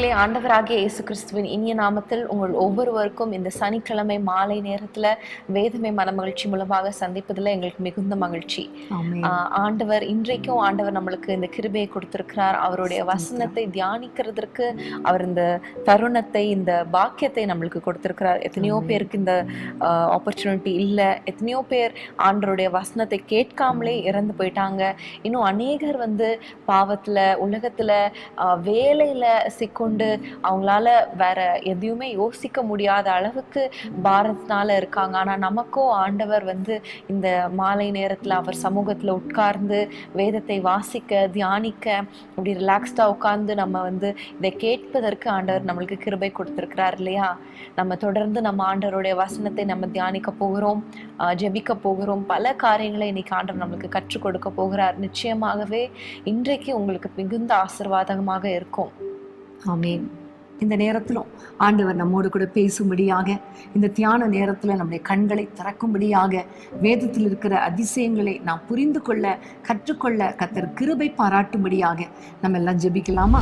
பிரியமானவர்களே, ஆண்டவராகிய இயேசு கிறிஸ்துவின் இனிய நாமத்தில் உங்கள் ஒவ்வொருவருக்கும் இந்த சனிக்கிழமை மாலை நேரத்துல வேதமே மனமகிழ்ச்சி மூலமாக சந்திப்பதில் எங்களுக்கு மிகுந்த மகிழ்ச்சி. ஆண்டவர் நம்மளுக்கு இந்த கிருபையை கொடுத்திருக்கிறார். அவருடைய வசனத்தை தியானிக்கிறதுக்கு அவர் இந்த தருணத்தை, இந்த பாக்கியத்தை நம்மளுக்கு கொடுத்திருக்கிறார். எத்தனையோ பேருக்கு இந்த ஆப்பர்ச்சுனிட்டி இல்லை. எத்தனையோ பேர் ஆண்டவருடைய வசனத்தை கேட்காமலே இறந்து போயிட்டாங்க. இன்னும் அநேகர் பாவத்துல, உலகத்துல, வேலையில சிக்கொண்டு அவங்களால வேற எதையுமே யோசிக்க முடியாத அளவுக்கு பாரத்தினால இருக்காங்க. ஆனா நமக்கோ ஆண்டவர் இந்த மாலை நேரத்துல அவர் சமூகத்துல உட்கார்ந்து வேதத்தை வாசிக்க, தியானிக்க, இப்படி ரிலாக்ஸ்டா உட்கார்ந்து நம்ம இதை கேட்பதற்கு ஆண்டவர் நம்மளுக்கு கிருபை கொடுத்திருக்கிறார் இல்லையா? நம்ம தொடர்ந்து நம்ம ஆண்டவருடைய வசனத்தை நம்ம தியானிக்க போகிறோம், ஜெபிக்க போகிறோம். பல காரியங்களை இன்னைக்கு ஆண்டவர் நம்மளுக்கு கற்றுக் கொடுக்க போகிறார். நிச்சயமாகவே இன்றைக்கு உங்களுக்கு மிகுந்த ஆசீர்வாதமாக இருக்கும். ஆமென். இந்த நேரத்திலும் ஆண்டவர் நம்மோடு கூட பேசும்படியாக, இந்த தியான நேரத்தில் நம்முடைய கண்களை திறக்கும்படியாக, வேதத்தில் இருக்கிற அதிசயங்களை நாம் புரிந்து கொள்ள, கற்றுக்கொள்ள கர்த்தர் கிருபை பாராட்டும்படியாக நம்ம எல்லாம் ஜெபிக்கலாமா?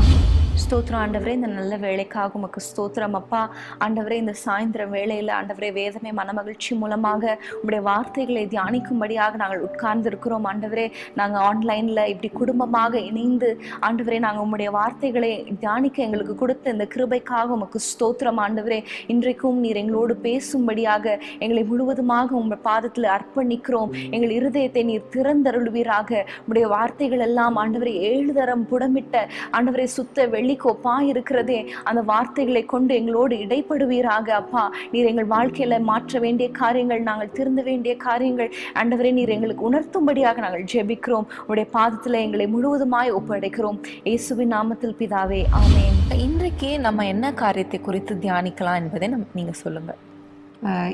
ஸ்தோத்திரம் ஆண்டவரே, இந்த நல்ல வேலைக்காக உமக்கு ஸ்தோத்திரம் அப்பா. ஆண்டவரே, இந்த சாயந்தர வேளையில் ஆண்டவரே வேதமே மனமகிழ்ச்சி மூலமாக உங்களுடைய வார்த்தைகளை தியானிக்கும்படியாக நாங்கள் உட்கார்ந்து இருக்கிறோம். ஆண்டவரே, நாங்கள் ஆன்லைனில் இப்படி குடும்பமாக இணைந்து ஆண்டவரே நாங்கள் உங்களுடைய வார்த்தைகளை தியானிக்க எங்களுக்கு கொடுத்த இந்த கிருபைக்காக உமக்கு ஸ்தோத்திரம் ஆண்டவரே. இன்றைக்கும் நீர் எங்களோடு பேசும்படியாக எங்களை முழுவதுமாக உங்கள் பாதத்தில் அர்ப்பணிக்கிறோம். எங்கள் இருதயத்தை நீர் திறந்தருளுவீராக. உங்களுடைய வார்த்தைகள் எல்லாம் ஆண்டவரை 7 தரம் புடமிட்ட ஆண்டவரை சுத்த வெள்ளிக்கோப்பா இருக்கிறதே, அந்த வார்த்தைகளை கொண்டு எங்களோடு இடைப்படுவீராக அப்பா. நீர் எங்கள் வாழ்க்கையில மாற்ற வேண்டிய காரியங்கள், நாங்கள் திருந்த வேண்டிய காரியங்கள் ஆண்டவரே நீர் எங்களுக்கு உணர்த்தும்படியாக நாங்கள் ஜெபிக்கிறோம். உடைய பாதத்துல எங்களை முழுவதுமாய் ஒப்படைக்கிறோம். இயேசுவின் நாமத்தில் பிதாவே, ஆமென். இன்றைக்கு நம்ம என்ன காரியத்தை குறித்து தியானிக்கலாம் என்பதை நீங்க சொல்லுங்க.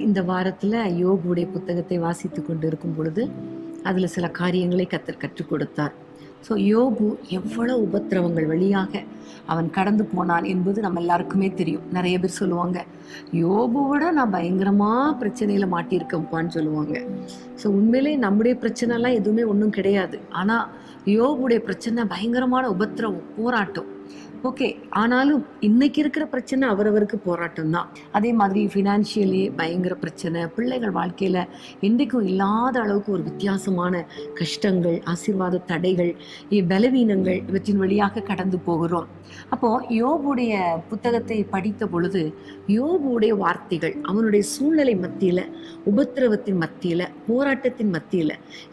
இந்த வாரத்துல யோபுடைய புத்தகத்தை வாசித்து கொண்டு இருக்கும் பொழுது அதுல சில காரியங்களை கர்த்தர் கற்றுக் கொடுத்தார். ஸோ யோபு எவ்வளவு உபத்திரவங்கள் வழியாக அவன் கடந்து போனான் என்பது நம்ம எல்லாருக்குமே தெரியும். நிறைய பேர் சொல்லுவாங்க, யோபுவோட நான் பயங்கரமா பிரச்சனையில மாட்டியிருக்கப்பான்னு சொல்லுவாங்க. ஸோ உண்மையிலே நம்முடைய பிரச்சனைலாம் எதுவுமே ஒன்றும் கிடையாது. ஆனா யோபுடைய பிரச்சனை பயங்கரமான உபத்திரவம், போராட்டம். ஓகே, ஆனாலும் இன்னைக்கு இருக்கிற பிரச்சனை அவரவருக்கு போராட்டம் தான். அதே மாதிரி ஃபினான்ஷியலி பயங்கர பிரச்சனை, பிள்ளைகள் வாழ்க்கையில என்றைக்கும் இல்லாத அளவுக்கு ஒரு வித்தியாசமான கஷ்டங்கள், ஆசீர்வாத தடைகள், பலவீனங்கள், இவற்றின் வழியாக கடந்து போகிறோம். அப்போ யோபுடைய புத்தகத்தை படித்த பொழுது யோபுடைய வார்த்தைகள், அவனுடைய சூழ்நிலை மத்தியில, உபத்திரவத்தின் மத்தியில, போராட்டத்தின் மத்தியில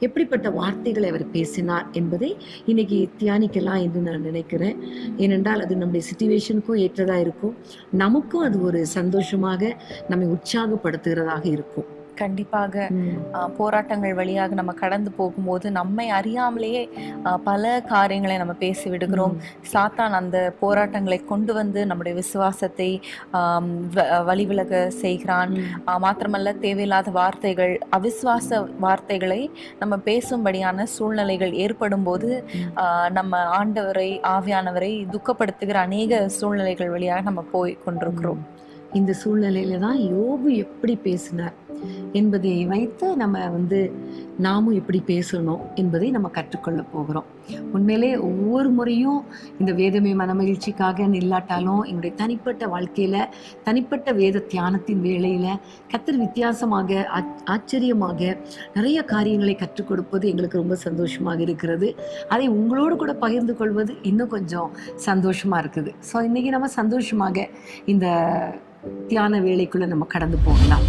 எப்படிப்பட்ட வார்த்தைகளை அவர் பேசினார் என்பதை இன்னைக்கு தியானிக்கலாம் என்று நான் நினைக்கிறேன். ஏனென்றால் அது நம்முடைய சிச்சுவேஷனுக்கும் ஏற்றதா இருக்கும், நமக்கும் அது ஒரு சந்தோஷமாக நம்மை உற்சாகப்படுத்துகிறதாக இருக்கும். கண்டிப்பாக போராட்டங்கள் வழியாக நம்ம கடந்து போகும்போது நம்மை அறியாமலேயே பல காரியங்களை நம்ம பேசி விடுகிறோம். சாத்தான் அந்த போராட்டங்களை கொண்டு நம்முடைய விசுவாசத்தை வழிவிலக செய்கிறான். மாத்திரமல்ல, தேவையில்லாத வார்த்தைகள், அவிசுவாச வார்த்தைகளை நம்ம பேசும்படியான சூழ்நிலைகள் ஏற்படும் போது நம்ம ஆண்டவரை, ஆவியானவரை துக்கப்படுத்துகிற அநேக சூழ்நிலைகள் வழியாக நம்ம போய் கொண்டிருக்கிறோம். இந்த சூழ்நிலையில தான் யோபு எப்படி பேசினார் என்பதை வைத்து நம்ம நாமும் எப்படி பேசணும் என்பதை நம்ம கற்றுக்கொள்ள போகிறோம். உண்மையிலே ஒவ்வொரு முறையும் இந்த வேதமே மனமகிழ்ச்சிக்காக நில்லாட்டாலும் எங்களுடைய தனிப்பட்ட வாழ்க்கையில, தனிப்பட்ட வேத தியானத்தின் வேளையில கர்த்தர் வித்தியாசமாக, ஆச்சரியமாக நிறைய காரியங்களை கற்றுக் கொடுப்பது எங்களுக்கு ரொம்ப சந்தோஷமாக இருக்கிறது. அதை உங்களோடு கூட பகிர்ந்து கொள்வது இன்னும் கொஞ்சம் சந்தோஷமா இருக்குது. ஸோ இன்னைக்கு நம்ம சந்தோஷமாக இந்த தியான வேளைக்குள்ள நம்ம கடந்து போகலாம்.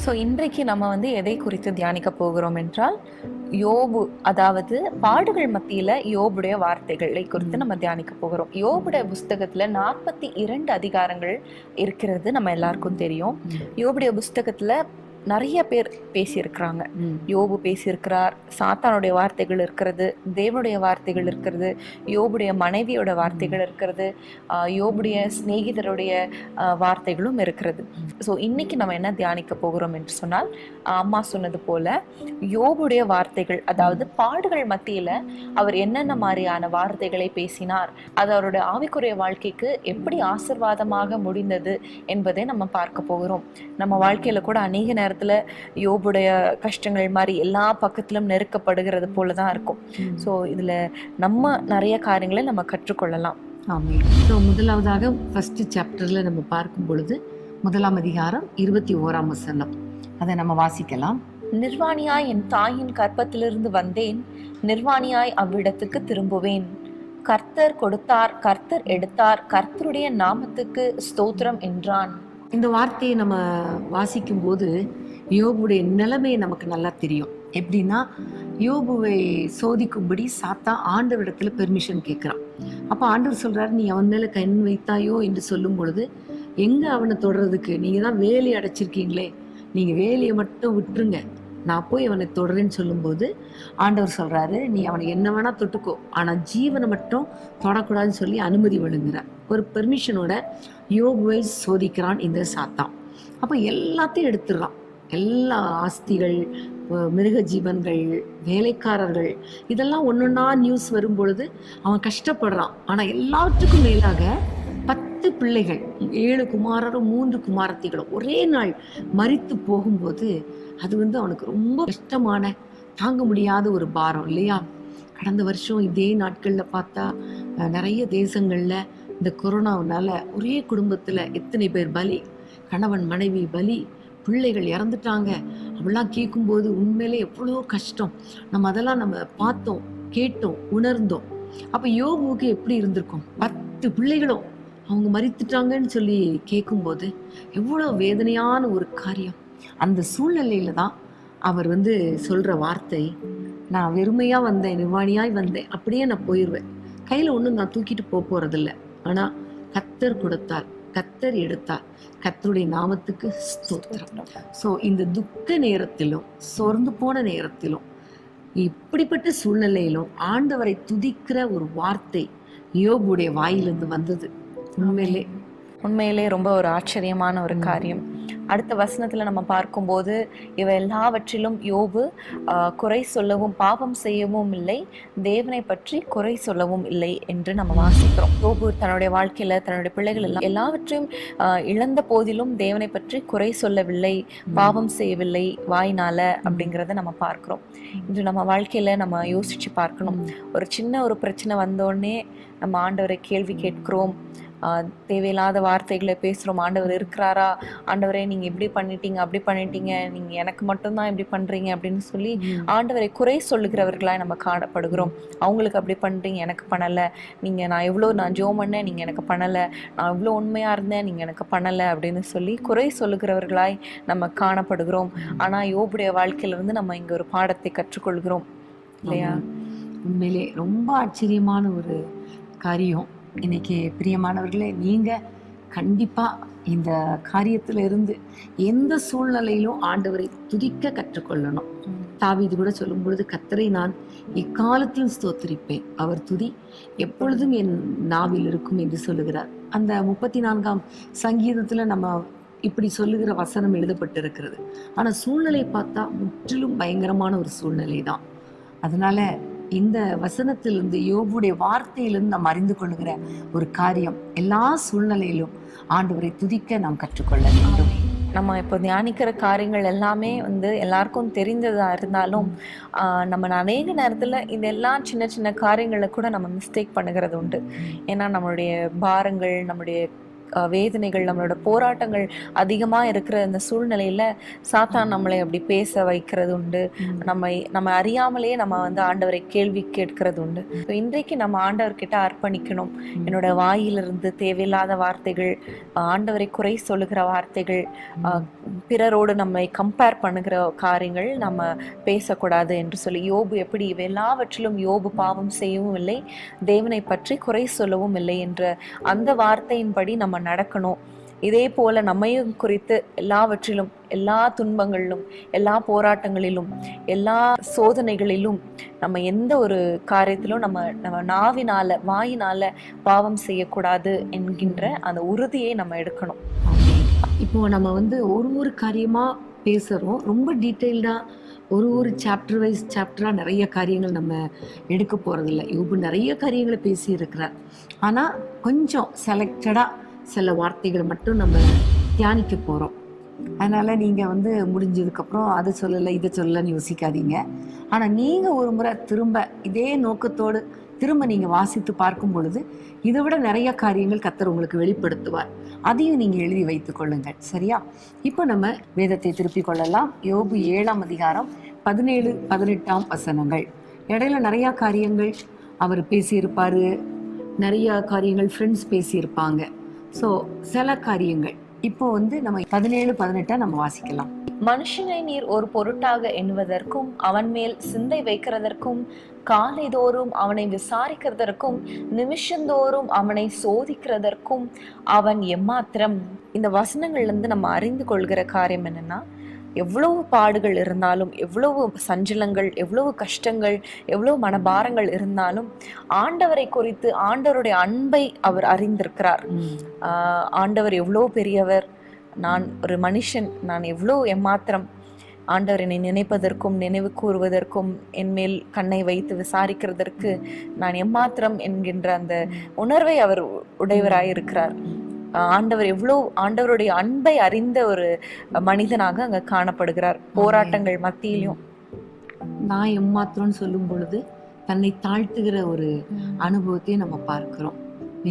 ஸோ இன்றைக்கு நம்ம எதை குறித்து தியானிக்க போகிறோம் என்றால், யோபு, அதாவது பாடுகள் மத்தியில யோபுடைய வார்த்தைகளை குறித்து நம்ம தியானிக்க போகிறோம். யோபுடைய புஸ்தகத்துல 42 அதிகாரங்கள் இருக்கிறது, நம்ம எல்லாருக்கும் தெரியும். யோபுடைய புஸ்தகத்துல நிறைய பேர் பேசியிருக்கிறாங்க. யோபு பேசியிருக்கிறார், சாத்தானுடைய வார்த்தைகள் இருக்கிறது, தேவனுடைய வார்த்தைகள் இருக்கிறது, யோபுடைய மனைவியோட வார்த்தைகள் இருக்கிறது, யோபுடைய சிநேகிதருடைய வார்த்தைகளும் இருக்கிறது. ஸோ இன்னைக்கு நம்ம என்ன தியானிக்க போகிறோம் என்று சொன்னால், அம்மா சொன்னது போல யோபுடைய வார்த்தைகள், அதாவது பாடுகள் மத்தியில அவர் என்னென்ன மாதிரியான வார்த்தைகளை பேசினார், அது அவருடைய ஆவிக்குரிய வாழ்க்கைக்கு எப்படி ஆசீர்வாதமாக முடிந்தது என்பதை நம்ம பார்க்க போகிறோம். நம்ம வாழ்க்கையில கூட அநேக நேரத்துல யோபுடைய கஷ்டங்கள் மாதிரி எல்லா பக்கத்திலும் நெருக்கப்படுகிறது போலதான் இருக்கும். ஸோ இதுல நம்ம நிறைய காரியங்களை நம்ம கற்றுக்கொள்ளலாம். ஆமென். ஸோ முதலாவதாக ஃபர்ஸ்ட் சாப்டர்ல நம்ம பார்க்கும் பொழுது 1ஆம் அதிகாரம் 21ஆம் வசனம், அதை நம்ம வாசிக்கலாம். நிர்வாணியாய் என் தாயின் கர்ப்பத்திலிருந்து வந்தேன், நிர்வாணியாய் அவ்விடத்துக்கு திரும்புவேன். கர்த்தர் கொடுத்தார், கர்த்தர் எடுத்தார், கர்த்தருடைய நாமத்துக்கு ஸ்தோத்திரம் என்றான். இந்த வார்த்தையை நம்ம வாசிக்கும் போது யோபுடைய நிலைமை நமக்கு நல்லா தெரியும். எப்படின்னா, யோபுவை சோதிக்கும்படி சாத்தா ஆண்டவரிடத்துல பெர்மிஷன் கேட்குறான். அப்போ ஆண்டவர் சொல்றாரு, நீ அவன் மேல கண் வைத்தாயோ என்று சொல்லும் பொழுது, எங்க அவனை தொடர்றதுக்கு, நீங்க தான் வேலையை அடைச்சிருக்கீங்களே, நீங்க வேலையை மட்டும் விட்டுருங்க, நான் போய் அவனை தொடரேன்னு சொல்லும்போது ஆண்டவர் சொல்றாரு, நீ அவனை என்ன வேணா தொட்டுக்கோ, ஆனா ஜீவனை மட்டும் தொடக்கூடாதுன்னு சொல்லி அனுமதி வழங்குறார். ஒரு பெர்மிஷனோட யோபுவை சோதிக்கிறான் இந்த சாத்தான். அப்போ எல்லாத்தையும் எடுத்துடுறான். எல்லா ஆஸ்திகள், மிருக ஜீவன்கள், வேலைக்காரர்கள், இதெல்லாம் ஒன்னொன்னா நியூஸ் வரும் பொழுது அவன் கஷ்டப்படுறான். ஆனா எல்லாத்துக்கும் மேலாக 10 பிள்ளைகள், 7 குமாரரும் 3 குமாரத்திகளும் ஒரே நாள் மரித்து போகும்போது அது அவனுக்கு ரொம்ப கஷ்டமான, தாங்க முடியாத ஒரு பாரம் இல்லையா? கடந்த வருஷம் இதே நாட்களில் பார்த்தா நிறைய தேசங்களில் இந்த கொரோனாவுனால ஒரே குடும்பத்தில் எத்தனை பேர் பலி, கணவன் மனைவி பலி, பிள்ளைகள் இறந்துட்டாங்க. அப்படிலாம் கேட்கும்போது உண்மையிலே எவ்வளோ கஷ்டம். அதெல்லாம் நம்ம பார்த்தோம், கேட்டோம், உணர்ந்தோம். அப்போ யோபுவுக்கு எப்படி இருந்திருக்கும்? 10 பிள்ளைகளும் அவங்க மரித்துட்டாங்கன்னு சொல்லி கேட்கும்போது எவ்வளோ வேதனையான ஒரு காரியம். அந்த சூழ்நிலையில தான் அவர் சொல்ற வார்த்தை, நான் வெறுமையா வந்தேன், நிர்வாணியாய் வந்தேன், அப்படியே நான் போயிடுவேன், கையில ஒன்றும் நான் தூக்கிட்டு போறதில்லை, ஆனா கர்த்தர் கொடுத்தார், கர்த்தர் எடுத்தார், கர்த்தருடைய நாமத்துக்கு ஸ்தோத்திரம். ஸோ இந்த துக்க நேரத்திலும் சோர்ந்து போன நேரத்திலும் இப்படிப்பட்ட சூழ்நிலையிலும் ஆண்டவரை துதிக்கிற ஒரு வார்த்தை யோபுடைய வாயிலிருந்து வந்தது. உண்மையிலே ரொம்ப ஒரு ஆச்சரியமான ஒரு காரியம். அடுத்த வசனத்துல நம்ம பார்க்கும்போது, இவ எல்லாவற்றிலும் யோபு குறை சொல்லவும் பாவம் செய்யவும் இல்லை, தேவனை பற்றி குறை சொல்லவும் இல்லை என்று நம்ம வாசிக்கிறோம். யோபு தன்னுடைய வாழ்க்கையில தன்னுடைய பிள்ளைகள் எல்லாவற்றையும் இழந்த போதிலும் தேவனை பற்றி குறை சொல்லவில்லை, பாவம் செய்யவில்லை வாயினால, அப்படிங்கிறத நம்ம பார்க்கிறோம். இன்று நம்ம வாழ்க்கையில நம்ம யோசிச்சு பார்க்கணும். ஒரு சின்ன ஒரு பிரச்சனை வந்தோடனே நம்ம ஆண்டவரை கேள்வி கேட்கிறோம், தேவையில்லாத வார்த்தைகளை பேசுகிறோம். ஆண்டவர் இருக்கிறாரா, ஆண்டவரே நீங்கள் இப்படி பண்ணிட்டீங்க, அப்படி பண்ணிட்டீங்க, நீங்கள் எனக்கு மட்டும்தான் இப்படி பண்ணுறீங்க அப்படின்னு சொல்லி ஆண்டவரை குறை சொல்லுகிறவர்களாக நம்ம காணப்படுகிறோம். அவங்களுக்கு அப்படி பண்ணுறீங்க, எனக்கு பண்ணலை, நான் ஜோம் பண்ணேன், நீங்கள் எனக்கு பண்ணலை, நான் இவ்வளோ உண்மையாக இருந்தேன், நீங்கள் எனக்கு பண்ணலை அப்படின்னு சொல்லி குறை சொல்லுகிறவர்களாய் நம்ம காணப்படுகிறோம். ஆனால் யோபுடைய வாழ்க்கையிலிருந்து நம்ம இங்கே ஒரு பாடத்தை கற்றுக்கொள்கிறோம் இல்லையா? உண்மையிலே ரொம்ப ஆச்சரியமான ஒரு காரியம். இன்னைக்கு பிரியமானவர்களே, நீங்க கண்டிப்பா இந்த காரியத்துல இருந்து எந்த சூழ்நிலையிலும் ஆண்டவரை துதிக்க கற்றுக்கொள்ளணும். தாவீது கூட சொல்லும் பொழுது, கர்த்தரை நான் எக்காலத்திலும் ஸ்தோத்திரிப்பேன், அவர் துதி எப்பொழுதும் என் நாவில் இருக்கும் என்று சொல்லுகிறார். அந்த 34ஆம் சங்கீதத்துல நம்ம இப்படி சொல்லுகிற வசனம் எழுதப்பட்டிருக்கிறது. ஆனா சூழ்நிலை பார்த்தா முற்றிலும் பயங்கரமான ஒரு சூழ்நிலை தான். அதனால இந்த வசனத்திலிருந்து, யோபுடைய வார்த்தையிலிருந்து நாம் அறிந்து கொள்ளுகிற ஒரு காரியம், எல்லா சூழ்நிலையிலும் ஆண்டவரை துதிக்க நாம் கற்றுக்கொள்ள வேண்டும். நம்ம இப்போ தியானிக்கிற காரியங்கள் எல்லாமே எல்லாருக்கும் தெரிந்ததா இருந்தாலும் நம்ம அநேக நேரத்தில் இந்த எல்லா சின்ன சின்ன காரியங்களை கூட நம்ம மிஸ்டேக் பண்ணுகிறது உண்டு. ஏன்னா நம்மளுடைய பாரங்கள், நம்மளுடைய வேதனைகள், நம்மளோட போராட்டங்கள் அதிகமாக இருக்கிற இந்த சூழ்நிலையில் சாத்தான் நம்மளை அப்படி பேச வைக்கிறது உண்டு. நம்ம அறியாமலே நம்ம ஆண்டவரை கேள்வி கேட்கிறது உண்டு. இன்றைக்கு நம்ம ஆண்டவர்கிட்ட அர்ப்பணிக்கணும். என்னோட வாயிலிருந்து தேவையில்லாத வார்த்தைகள், ஆண்டவரை குறை சொல்லுகிற வார்த்தைகள், பிறரோடு நம்மை கம்பேர் பண்ணுகிற காரியங்கள் நம்ம பேசக்கூடாது என்று சொல்லி, யோபு எப்படி எல்லாவற்றிலும் யோபு பாவம் செய்யவும் இல்லை, தேவனை பற்றி குறை சொல்லவும் இல்லை என்ற அந்த வார்த்தையின்படி நம்ம நடக்கணும். இதே போல நம்மையும் குறித்து எல்லாவற்றிலும், எல்லா துன்பங்களிலும், எல்லா போராட்டங்களிலும், எல்லா சோதனைகளிலும், நம்ம எந்த ஒரு காரியத்திலும் நம்ம நாவினால, வாயினால பாவம் செய்யக்கூடாது என்கின்ற அந்த உறுதியை நம்ம எடுக்கணும். இப்போ நம்ம ஒரு காரியமா பேசுறோம், ரொம்ப டீட்டெயில்டா ஒரு சாப்டர் வைஸ் சாப்டரா நிறைய காரியங்கள் நம்ம எடுக்க போறதில்லை. யோபு நிறைய காரியங்களை பேசி இருக்கிறார். ஆனா கொஞ்சம் செலக்டடா சில வார்த்தைகளை மட்டும் நம்ம தியானிக்க போகிறோம். அதனால் நீங்கள் முடிஞ்சதுக்கப்புறம் அதை சொல்லலை இதை சொல்லலைன்னு யோசிக்காதீங்க. ஆனால் நீங்கள் ஒரு முறை திரும்ப இதே நோக்கத்தோடு திரும்ப நீங்க வாசித்து பார்க்கும் பொழுது இதை விட நிறைய காரியங்கள் கர்த்தர் உங்களுக்கு வெளிப்படுத்துவார். அதையும் நீங்க எழுதி வைத்துக் கொள்ளுங்கள். சரியா? இப்போ நம்ம வேதத்தை திருப்பிக் கொள்ளலாம். யோபு 7ஆம் அதிகாரம் 17, 18ஆம் வசனங்கள். இடையில நிறைய காரியங்கள் அவர் பேசியிருப்பாரு, நிறைய காரியங்கள் ஃப்ரெண்ட்ஸ் பேசியிருப்பாங்க. ஸோ சில காரியங்கள் இப்போ நம்ம 17, 18 நம்ம வாசிக்கலாம். மனுஷனை நீர் ஒரு பொருட்டாக எண்ணுவதற்கும் அவன் மேல் சிந்தை வைக்கிறதற்கும் காலைதோறும் அவனை விசாரிக்கிறதற்கும் நிமிஷந்தோறும் அவனை சோதிக்கிறதற்கும் அவன் எம்மாத்திரம். இந்த வசனங்கள்ல இருந்து நம்ம அறிந்து கொள்கிற காரியம் என்னன்னா, எவ்வளவு பாடுகள் இருந்தாலும், எவ்வளவு சஞ்சலங்கள், எவ்வளவு கஷ்டங்கள், எவ்வளவு மனபாரங்கள் இருந்தாலும் ஆண்டவரை குறித்து ஆண்டவருடைய அன்பை அவர் அறிந்திருக்கிறார். ஆண்டவர் எவ்வளவு பெரியவர், நான் ஒரு மனுஷன், நான் எவ்வளவு எம்மாத்திரம், ஆண்டவர் என்னை நினைப்பதற்கும் நினைவு கூறுவதற்கும் என் மேல் கண்ணை வைத்து விசாரிக்கிறதற்கு நான் எம்மாத்திரம் என்கின்ற அந்த உணர்வை அவர் உடையவராயிருக்கிறார். ஆண்டவருடைய அன்பை அறிந்த ஒரு மனிதனாக அங்க காணப்படுகிறார். போராட்டங்கள் மத்தியிலும் நான் எம்மாத்திரம்னு சொல்லும் பொழுது தன்னை தாழ்த்துகிற ஒரு அனுபவத்தை நம்ம பார்க்கிறோம்.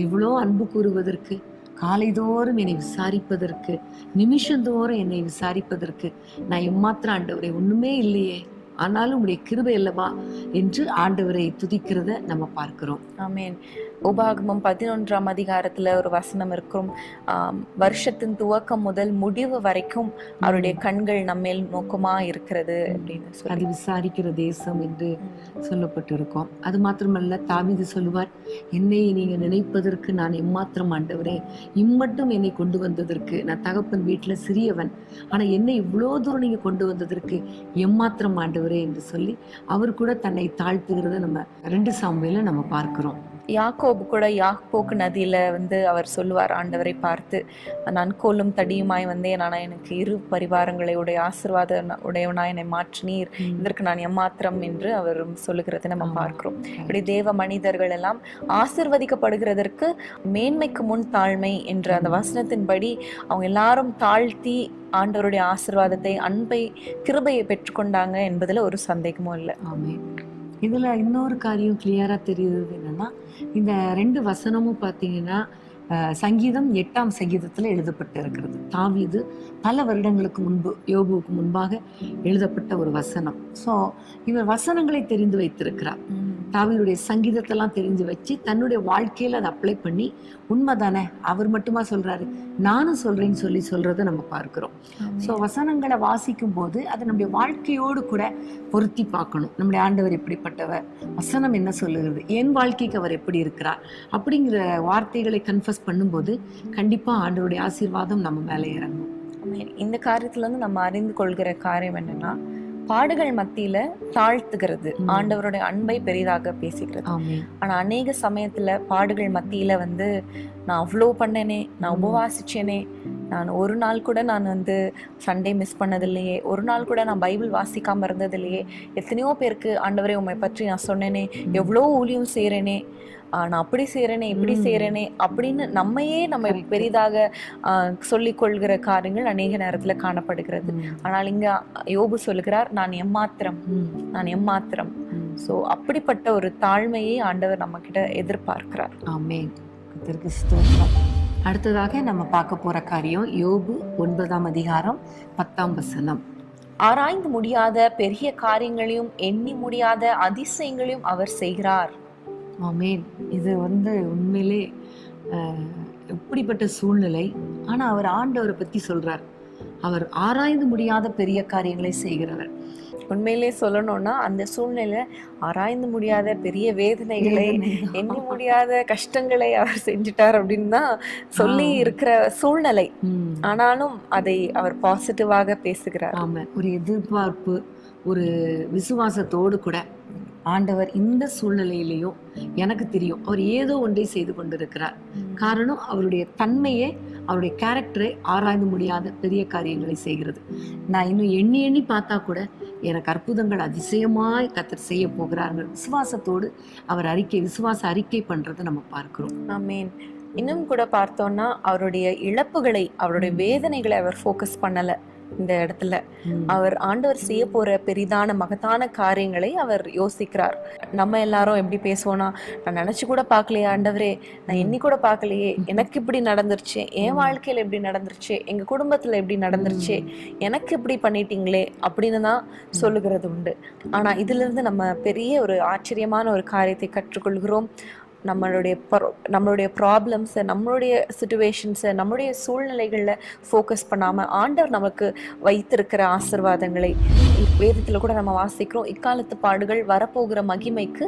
இவ்வளோ அன்பு கூறுவதற்கு, காலைதோறும் என்னை விசாரிப்பதற்கு, நிமிஷந்தோறும் என்னை விசாரிப்பதற்கு நான் எம்மாத்திரம் ஆண்டவரை, ஒண்ணுமே இல்லையே, ஆனாலும் உடைய கிருபை அல்லவா என்று ஆண்டவரை துதிக்கிறத நம்ம பார்க்கிறோம். ஆமேன். உபாகமம் 11ஆம் அதிகாரத்துல ஒரு வசனம் இருக்கும், வருஷத்தின் துவக்கம் முதல் முடிவு வரைக்கும் அவருடைய கண்கள் நம்மேல் நோக்கமா இருக்கிறது அப்படின்னு சொல்லி அது விசாரிக்கிற தேசம் என்று சொல்லப்பட்டிருக்கோம். அது மாத்திரமல்ல, தாவீது சொல்லுவார், என்னை நீங்க நினைப்பதற்கு நான் எம்மாத்திரம் ஆண்டவரே, இம்மட்டும் என்னை கொண்டு வந்ததற்கு, நான் தகப்பன் வீட்டுல சிறியவன், ஆனா என்னை இவ்வளோ தூரம் நீங்க கொண்டு வந்ததற்கு எம்மாத்திரம் ஆண்டவரே என்று சொல்லி அவர் கூட தன்னை தாழ்த்துகிறத நம்ம 2 சாமுவேல்ல நம்ம பார்க்கிறோம். யாக்கோபு கூட யாப்போக்கு நதியில அவர் சொல்லுவார் ஆண்டவரை பார்த்து, நான் கோலும் தடியுமாய் வந்தேன், ஆனா எனக்கு 2 பரிவாரங்களை உடைய ஆசீர்வாத உடையவனாய் என்னை மாற்றினீர், இதற்கு நான் எம்மாத்திரம் என்று அவர் சொல்லுகிறதை நம்ம பார்க்கிறோம். இப்படி தேவ மனிதர்கள் எல்லாம் ஆசீர்வதிக்கப்படுகிறதற்கு மேன்மைக்கு முன் தாழ்மை என்ற அந்த வசனத்தின்படி அவங்க எல்லாரும் தாழ்த்தி ஆண்டவருடைய ஆசீர்வாதத்தை, அன்பை, கிருபையை பெற்றுக்கொண்டாங்க என்பதுல ஒரு சந்தேகமும் இல்லை. ஆமென். இதுல இன்னொரு காரியம் கிளியரா தெரியுது என்னன்னா, இந்த 2 வசனமும் பார்த்தீங்கன்னா சங்கீதம் 8ஆம் சங்கீதத்துல எழுதப்பட்டு இருக்கிறது. தாவீது பல வருடங்களுக்கு முன்பு, யோபுவுக்கு முன்பாக எழுதப்பட்ட ஒரு வசனம். ஸோ இவர் வசனங்களை தெரிந்து வைத்திருக்கிறார். தாவீதுடைய சங்கீதத்தெல்லாம் தெரிஞ்சு வச்சு தன்னுடைய வாழ்க்கையில அதை அப்ளை பண்ணி, உண்மைதானே, அவர் மட்டுமா சொல்றாரு, நானும் சொல்றேன்னு சொல்லி சொல்றதை நம்ம பார்க்கிறோம். ஸோ வசனங்களை வாசிக்கும் போது அதை நம்முடைய வாழ்க்கையோடு கூட பொருத்தி பார்க்கணும். நம்முடைய ஆண்டவர் எப்படிப்பட்டவர், வசனம் என்ன சொல்லுகிறது, என் வாழ்க்கைக்கு அவர் எப்படி இருக்கிறார் அப்படிங்கிற வார்த்தைகளை கன்ஃபஸ் பண்ணும்போது கண்டிப்பா ஆண்டவருடைய ஆசீர்வாதம் நம்ம மேலே இறங்கும். இந்த காரியத்துல இருந்து நம்ம அறிந்து கொள்கிற காரியம் என்னன்னா, பாடுகள் மத்தியில தாழ்த்துகிறது, ஆண்டவருடைய அன்பை பெரிதாக பேசுகிறது. ஆனா அநேக சமயத்துல பாடுகள் மத்தியில நான் அவ்வளோ பண்ணேனே, நான் உபவாசிச்சேனே, நான் ஒரு நாள் கூட நான் சண்டே மிஸ் பண்ணதில்லையே, ஒரு நாள் கூட நான் பைபிள் வாசிக்காம இருந்ததில்லையே, எத்தனையோ பேருக்கு ஆண்டவரே உண்மை பற்றி நான் சொன்னேனே, எவ்வளோ ஊழியம் செய்யறேனே, நான் அப்படி செய்யறேனே, இப்படி செய்யறேனே அப்படின்னு நம்ம பெரிதாக சொல்லிக் கொள்கிற காரியங்கள் அநேக நேரத்துல காணப்படுகிறது. ஆனால் இங்க யோபு சொல்லுகிறார், நான் எம்மாத்திரம், நான் எம்மாத்திரம். சோ அப்படிப்பட்ட ஒரு தாழ்மையை ஆண்டவர் நம்ம கிட்ட எதிர்பார்க்கிறார். ஆமென். கர்த்தருக்கு ஸ்தோத்திரம். அடுத்ததாக நம்ம பார்க்க போற காரியம் யோபு 9ஆம் அதிகாரம் 10ஆம் வசனம். ஆராய்ந்து முடியாத பெரிய காரியங்களையும் எண்ணி முடியாத அதிசயங்களையும் அவர் செய்கிறார். ஆமென். இது உண்மையிலே எப்படிப்பட்ட சூழ்நிலை, ஆனா அவர் ஆண்டவரை பத்தி சொல்றார், அவர் ஆராய்ந்து முடியாத பெரிய காரியங்களை செய்கிறவர். உண்மையிலே சொல்லணும்னா அந்த சூழ்நிலை ஆராய்ந்து முடியாத பெரிய வேதனைகளை, எண்ணி முடியாத கஷ்டங்களை அவர் செஞ்சுட்டார் அப்படின்னு தான் சொல்லி இருக்கிற சூழ்நிலை. ஆனாலும் அதை அவர் பாசிட்டிவாக பேசுகிறார். ஆமா, ஒரு எதிர்பார்ப்பு, ஒரு விசுவாசத்தோடு கூட ஆண்டவர் இந்த சூழ்நிலையிலையும் எனக்கு தெரியும் அவர் ஏதோ ஒன்றை செய்து கொண்டிருக்கிறார். காரணம் அவருடைய தன்மையே, அவருடைய கேரக்டரை ஆராய்ந்து முடியாத பெரிய காரியங்களை செய்கிறது. நான் இன்னும் எண்ணி எண்ணி பார்த்தா கூட எனக்கு அற்புதங்கள் அதிசயமாய் கர்த்தர் செய்ய போகிறார்கள். விசுவாசத்தோடு அவர் விசுவாச அறிக்கை பண்றதை நம்ம பார்க்கிறோம். ஆமென். இன்னும் கூட பார்த்தோம்னா அவருடைய இழப்புகளை, அவருடைய வேதனைகளை அவர் ஃபோக்கஸ் பண்ணல. இந்த இடத்துல அவர் ஆண்டவர் செய்ய போற பெரிதான மகத்தான காரியங்களை அவர் யோசிக்கிறார். நம்ம எல்லாரும் எப்படி பேசுவோம்னா, நான் நினைச்சு கூட பார்க்கலையே ஆண்டவரே, நான் எண்ணி கூட பார்க்கலையே, எனக்கு இப்படி நடந்துருச்சு, என் வாழ்க்கையில எப்படி நடந்துருச்சு, எங்க குடும்பத்துல எப்படி நடந்துருச்சு, எனக்கு இப்படி பண்ணிட்டீங்களே அப்படின்னு தான் சொல்லுகிறது உண்டு. ஆனா இதுல இருந்து நம்ம பெரிய ஒரு ஆச்சரியமான ஒரு காரியத்தை கற்றுக்கொள்கிறோம். நம்மளுடைய ப்ராப்ளம்ஸை, நம்மளுடைய சிச்சுவேஷன்ஸை, நம்மளுடைய சூழ்நிலைகளில் ஃபோக்கஸ் பண்ணாமல் ஆண்டவர் நமக்கு வைத்திருக்கிற ஆசீர்வாதங்களை வேதத்தில் கூட நம்ம வாசிக்கிறோம். இக்காலத்து பாடுகள் வரப்போகிற மகிமைக்கு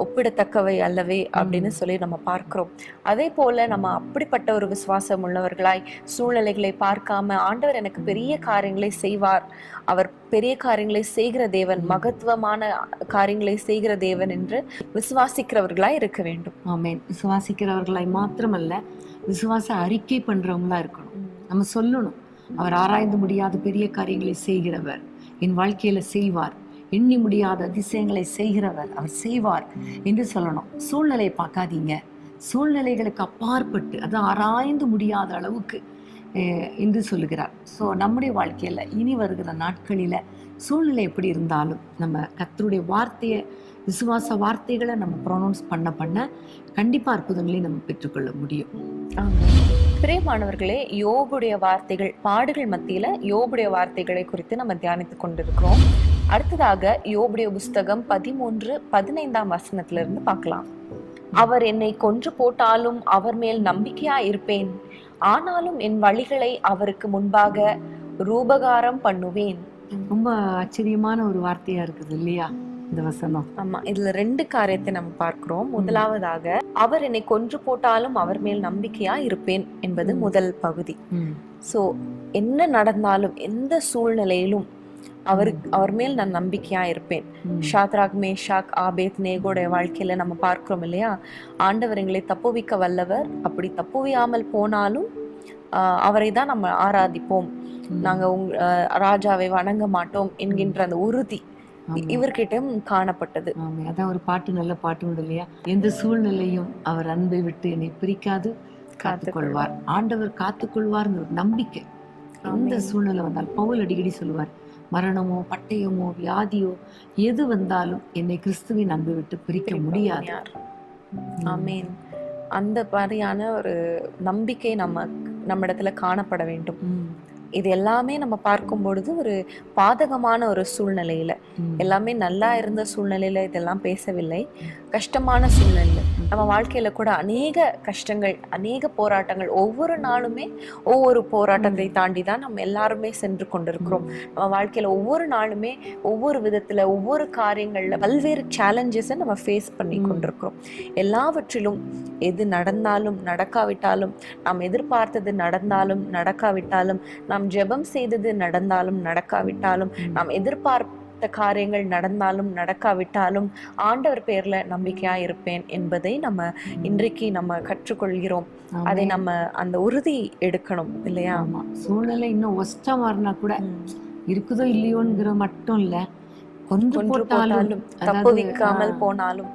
ஒப்பிடத்தக்கவை அல்லவே அப்படின்னு சொல்லி நம்ம பார்க்கிறோம். அதே போல் நம்ம அப்படிப்பட்ட ஒரு விசுவாசம் உள்ளவர்களாய் சூழ்நிலைகளை பார்க்காம ஆண்டவர் எனக்கு பெரிய காரியங்களை செய்வார், அவர் பெரிய காரியங்களை செய்கிற தேவன், மகத்துவமான காரியங்களை செய்கிற தேவன் என்று விசுவாசிக்கிறவர்களாய் இருக்க வேண்டும். ஆமென். விசுவாசிக்கிறவர்களாய் மாத்திரமல்ல, விசுவாச அறிக்கை பண்றவங்களா இருக்கணும். நம்ம சொல்லணும், அவர் ஆராய்ந்து முடியாத பெரிய காரியங்களை செய்கிறவர், என் வாழ்க்கையில செய்வார், எண்ணி முடியாத அதிசயங்களை செய்கிறவர், அவர் செய்வார் என்று சொல்லணும். சூழ்நிலையை பார்க்காதீங்க, சூழ்நிலைகளுக்கு அப்பாற்பட்டு, அது ஆராய்ந்து முடியாத அளவுக்கு என்று சொல்லுகிறார். ஸோ நம்முடைய வாழ்க்கையில இனி வருகிற நாட்களில சூழ்நிலை எப்படி இருந்தாலும் நம்ம கர்த்தருடைய வார்த்தையை, விசுவாச வார்த்தைகளை நம்ம ப்ரொனவுன்ஸ் பண்ண கண்டிப்பா அற்புதங்களை நம்ம பெற்றுக்கொள்ள முடியும். பிரியமானவர்களே, யோபுடைய வார்த்தைகள், பாடுகள் மத்தியில யோபுடைய வார்த்தைகளை குறித்து நம்ம தியானித்துக் கொண்டிருக்கிறோம். அடுத்ததாக யோபுடைய புஸ்தகம் 13:15 வசனத்திலிருந்து பார்க்கலாம். அவர் என்னை கொன்று போட்டாலும் அவர் மேல் நம்பிக்கையா இருப்பேன், ஆனாலும் என் வழிகளை அவருக்கு முன்பாக ரூபகாரம் பண்ணுவேன். ரொம்ப ஆச்சரியமான ஒரு வார்த்தையா இருக்குது இல்லையா இந்த வசனம்? ஆமா, இதுல 2 காரியத்தை நம்ம பார்க்கிறோம். முதலாவதாக, அவர் என்னை கொன்று போட்டாலும் அவர் மேல் நம்பிக்கையா இருப்பேன் என்பது முதல் பகுதி. சோ என்ன நடந்தாலும், எந்த சூழ்நிலையிலும் அவர் மேல் நான் நம்பிக்கையா இருப்பேன். ஷாத்ராக், மேஷாக், ஆபேத்நேகோடைய வாழ்க்கையில நம்ம பார்க்கிறோம் இல்லையா, ஆண்டவர் எங்களை தப்புவிக்க வல்லவர், அப்படி தப்புவியாமல் போனாலும் அவரை தான் நம்ம ஆராதிப்போம், நாங்க ராஜாவை வணங்க மாட்டோம் என்கின்ற அந்த உறுதி இவர்கிட்டும் காணப்பட்டது. அதான் ஒரு பாட்டு, நல்ல பாட்டு உண்டு இல்லையா, எந்த சூழ்நிலையும் அவர் அன்பை விட்டு என்னை பிரிக்காது காத்துக்கொள்வார். ஆண்டவர் காத்துக்கொள்வார்னு ஒரு நம்பிக்கை எந்த சூழ்நிலை வந்தாலும். பவுல் அடிக்கடி சொல்லுவார், மரணமோ பட்டயமோ வியாதியோ எது வந்தாலும் என்னை கிறிஸ்துவின் அன்பை விட்டு பிரிக்க முடியாது. ஆமென். அந்த மாதிரியான ஒரு நம்பிக்கை நம்ம இடத்துல காணப்பட வேண்டும். இது எல்லாமே நம்ம பார்க்கும் பொழுது ஒரு பாதகமான ஒரு சூழ்நிலையில, எல்லாமே நல்லா இருந்த சூழ்நிலையில இதெல்லாம் பேசவில்லை. கஷ்டமான சூழ்நிலை, நம்ம வாழ்க்கையில கூட அநேக கஷ்டங்கள், அநேக போராட்டங்கள், ஒவ்வொரு நாளுமே ஒவ்வொரு போராட்டத்தை தாண்டி தான் நம்ம எல்லாருமே சென்று கொண்டிருக்கிறோம். நம்ம வாழ்க்கையில ஒவ்வொரு நாளுமே ஒவ்வொரு விதத்துல, ஒவ்வொரு காரியங்கள்ல பல்வேறு சேலஞ்சஸை நம்ம ஃபேஸ் பண்ணி கொண்டிருக்கிறோம். எல்லாவற்றிலும் எது நடந்தாலும் நடக்காவிட்டாலும், நாம் எதிர்பார்த்தது நடந்தாலும் நடக்காவிட்டாலும், நாம் ஜெபம் செய்தது நடந்தாலும் நடக்காவிட்டாலும், நாம் எதிர்பார்த்த காரியங்கள் நடந்தாலும் நடக்காவிட்டாலும், ஆண்டவர் பேர்ல நம்பிக்கையா இருப்பேன் என்பதை நம்ம இன்றைக்கு நம்ம கற்றுக்கொள்கிறோம். அதை நம்ம அந்த உறுதி எடுக்கணும் இல்லையா? ஆமா, சூழ்நிலை இன்னும் ஒஸ்டா மாறினா கூட இருக்குதோ இல்லையோங்கிற மட்டும் இல்ல, கொஞ்சம் போட்டாலும் தப்புவிக்காமல் போனாலும்,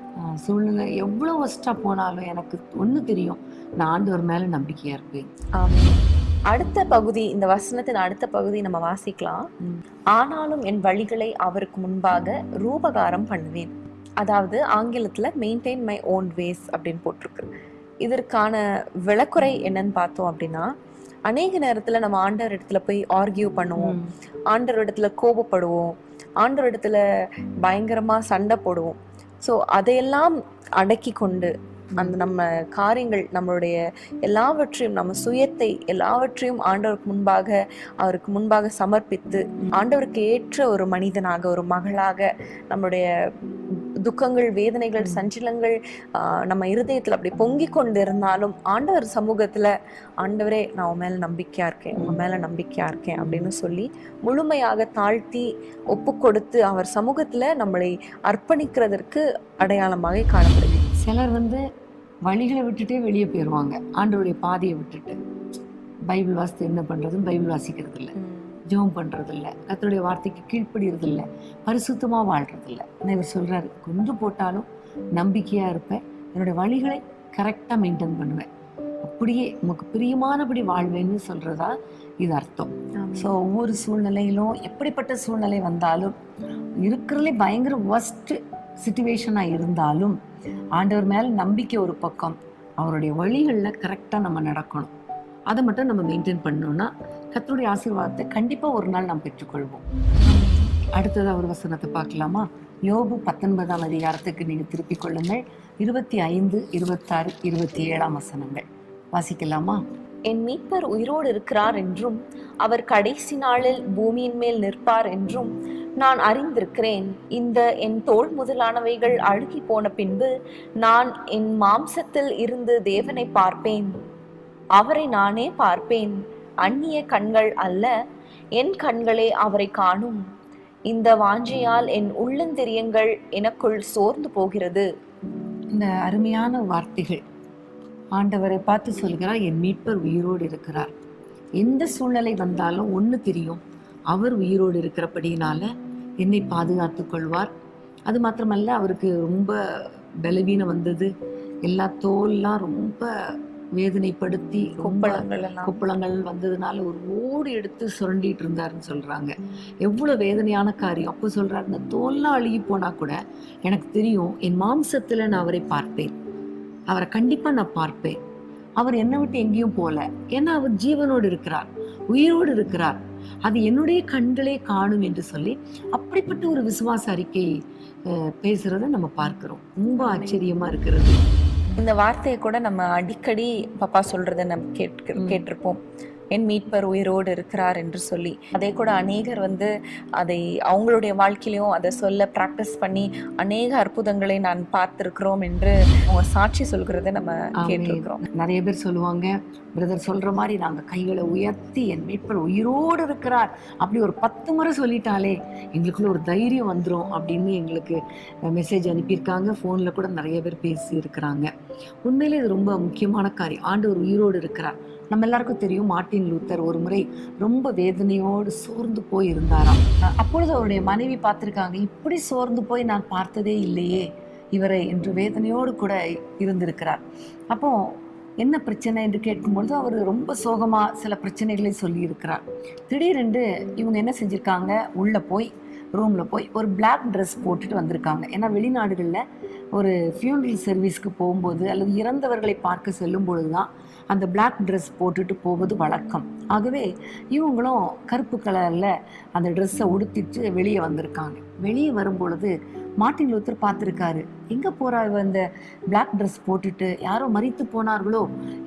சூழ்நிலை எவ்வளவு ஒஸ்டா போனாலும் எனக்கு ஒண்ணு தெரியும், நான் ஆண்டவர் மேல நம்பிக்கையா இருப்பேன். அடுத்த பகுதி, இந்த வசனத்தின் அடுத்த பகுதி நம்ம வாசிக்கலாம். ஆனாலும் என் வழிகளை அவருக்கு முன்பாக ரூபகாரம் பண்ணுவேன். அதாவது ஆங்கிலத்துல மெயின்டைன் மை ஓன் வேஸ் அப்படின்னு போட்டிருக்கு. இதற்கான விளக்குறை என்னன்னு பார்த்தோம் அப்படின்னா, அநேக நேரத்துல நம்ம ஆண்டவர் இடத்துல போய் ஆர்கியூ பண்ணுவோம், ஆண்டவர் இடத்துல கோபப்படுவோம், ஆண்டவர் இடத்துல பயங்கரமா சண்டை போடுவோம். ஸோ அதையெல்லாம் அடக்கி கொண்டு அந்த நம்ம காரியங்கள், நம்மளுடைய எல்லாவற்றையும், நம்ம சுயத்தை எல்லாவற்றையும் அவருக்கு முன்பாக சமர்ப்பித்து, ஆண்டவருக்கு ஏற்ற ஒரு மனிதனாக, ஒரு மகளாக, நம்மளுடைய துக்கங்கள், வேதனைகள், சஞ்சலங்கள் நம்ம இருதயத்துல அப்படி பொங்கி கொண்டு இருந்தாலும் ஆண்டவர் சமூகத்துல, ஆண்டவரே நான் உன் மேல நம்பிக்கையா இருக்கேன், உங்க மேல நம்பிக்கையா இருக்கேன் அப்படின்னு சொல்லி முழுமையாக தாழ்த்தி ஒப்பு கொடுத்து அவர் சமூகத்துல நம்மளை அர்ப்பணிக்கிறதற்கு அடையாளமாக காணப்படுது. சிலர் வழிகளை விட்டுட்டே வெளியே போயிடுவாங்க, ஆண்டவருடைய பாதையை விட்டுட்டு. பைபிள் வாசித்து என்ன பண்றதுன்னு பைபிள் வாசிக்கிறது இல்லை, ஜெபம் பண்றது இல்லை, கர்த்தருடைய வார்த்தைக்கு கீழ்ப்படிறது இல்லை, பரிசுத்தமா வாழ்றது இல்லை. இவர் சொல்றாரு, கொன்று போட்டாலும் நம்பிக்கையா இருப்பேன், என்னுடைய வழிகளை கரெக்டா மெயின்டைன் பண்ணுவேன், அப்படியே உமக்கு பிரியமானபடி வாழ்வேன்னு சொல்றதா இது அர்த்தம். ஸோ ஒவ்வொரு சூழ்நிலையிலும் எப்படிப்பட்ட சூழ்நிலை வந்தாலும், இருக்கிறதுலே பயங்கர ஒர்ஸ்ட் சிச்சுவேஷனாக இருந்தாலும் ஆண்டவர் மேல நம்பிக்கை ஒரு பக்கம், அவருடைய வழிகளில் கரெக்டாக நம்ம நடக்கணும். அதை மட்டும் நம்ம மெயின்டைன் பண்ணோம்னா கர்த்தருடைய ஆசீர்வாதத்தை கண்டிப்பாக ஒரு நாள் நாம் பெற்றுக்கொள்வோம். அடுத்ததாக ஒரு வசனத்தை பார்க்கலாமா? யோபு 19ஆம் அதிகாரத்துக்கு நீங்கள் திருப்பிக் கொள்ளுங்கள். 25, 26, 27 வசனங்கள் வாசிக்கலாமா? என் மீட்பர் உயிரோடு இருக்கிறார் என்றும் அவர் கடைசி நாளில் பூமியின் மேல் நிற்பார் என்றும் நான் அறிந்திருக்கிறேன். இந்த என் தோல் முதலானவைகள் அழுகி போன பின்பு நான் என் மாம்சத்தில் இருந்து தேவனை பார்ப்பேன். அவரை நானே பார்ப்பேன், அந்நிய கண்கள் அல்ல, என் கண்களே அவரை காணும். இந்த வாஞ்சையால் என் உள்ளந்தெரியங்கள் எனக்குள் சோர்ந்து போகிறது. இந்த அருமையான வார்த்தைகள் ஆண்டவரை பார்த்து சொல்கிறார், என் மீட்பர் உயிரோடு இருக்கிறார். எந்த சூழ்நிலை வந்தாலும் ஒன்று தெரியும், அவர் உயிரோடு இருக்கிறபடினால என்னை பாதுகாத்து கொள்வார். அது மாத்திரமல்ல, அவருக்கு ரொம்ப பலவீனம் வந்தது, எல்லா தோல்லாம் ரொம்ப வேதனைப்படுத்தி கொப்பளங்கள் வந்ததுனால ஒரு ஓடு எடுத்து சுரண்டிட்டு இருந்தாருன்னு சொல்றாங்க. எவ்வளவு வேதனையான காரியம். அப்போ சொல்றாரு, இந்த தோல்லாம் அழுகி போனா கூட எனக்கு தெரியும், என் மாம்சத்துல நான் அவரை பார்ப்பேன், அவரை கண்டிப்பா நான் பார்ப்பேன். அவர் என்னை விட்டு எங்கேயும் போல, ஏன்னா அவர் ஜீவனோடு இருக்கிறார், உயிரோடு இருக்கிறார், அது என்னுடைய கண்களே காணும் என்று சொல்லி அப்படிப்பட்ட ஒரு விசுவாச அறிக்கை பேசுறத நம்ம பார்க்கிறோம். ரொம்ப ஆச்சரியமா இருக்கிறது. இந்த வார்த்தையை கூட நம்ம அடிக்கடி பாப்பா சொல்றதை நம்ம கேட்டிருப்போம், என் மீட்பர் உயிரோடு இருக்கிறார் என்று சொல்லி. அதே கூட அநேகர் அதை அவங்களுடைய வாழ்க்கையிலையும் அதை சொல்ல ப்ராக்டிஸ் பண்ணி அநேக அற்புதங்களை நான் பார்த்திருக்கிறோம் என்று அவங்க சாட்சி சொல்கிறத நம்ம கேட்டிருக்கிறோம். நிறைய பேர் சொல்லுவாங்க, பிரதர் சொல்ற மாதிரி நாங்கள் கைகளை உயர்த்தி என் மீட்பர் உயிரோடு இருக்கிறார் அப்படி ஒரு 10 முறை சொல்லிட்டாலே எங்களுக்குள்ள ஒரு தைரியம் வந்துடும் அப்படின்னு எங்களுக்கு மெசேஜ் அனுப்பியிருக்காங்க. ஃபோனில் கூட நிறைய பேர் பேசி இருக்கிறாங்க. உண்மையிலே இது ரொம்ப முக்கியமான காரியம். ஆண்டவர் உயிரோடு இருக்கிறார். நம்ம எல்லாருக்கும் தெரியும், மார்ட்டின் லூத்தர் ஒரு முறை ரொம்ப வேதனையோடு சோர்ந்து போய் இருந்தாராம். அப்பொழுது அவருடைய மனைவி பார்த்திருக்காங்க, இப்படி சோர்ந்து போய் நான் பார்த்ததே இல்லையே இவரை என்று வேதனையோடு கூட இருந்திருக்கிறார். அப்போ என்ன பிரச்சனை என்று கேட்கும்பொழுது அவர் ரொம்ப சோகமா சில பிரச்சனைகளை சொல்லி இருக்கிறார். திடீரென்று இவங்க என்ன செஞ்சிருக்காங்க, உள்ள போய் ரூமில் போய் ஒரு பிளாக் ட்ரெஸ் போட்டுட்டு வந்திருக்காங்க. ஏன்னா வெளிநாடுகளில் ஒரு ஃபியூனரல் சர்வீஸ்க்கு போகும்போது அல்லது இறந்தவர்களை பார்க்க செல்லும் பொழுது தான் அந்த பிளாக் ட்ரெஸ் போட்டுட்டு போவது வழக்கம். ஆகவே இவங்களும் கருப்பு கலரில் அந்த ட்ரெஸ்ஸை உடுத்திட்டு வெளியே வந்திருக்காங்க. வெளியே வரும்பொழுது மார்ட்டின் லூத்தர் பார்த்துருக்காரு, எங்கே போறா இவ இந்த பிளாக் ட்ரெஸ் போட்டுட்டு, யாரோ மரித்து போனார்களோ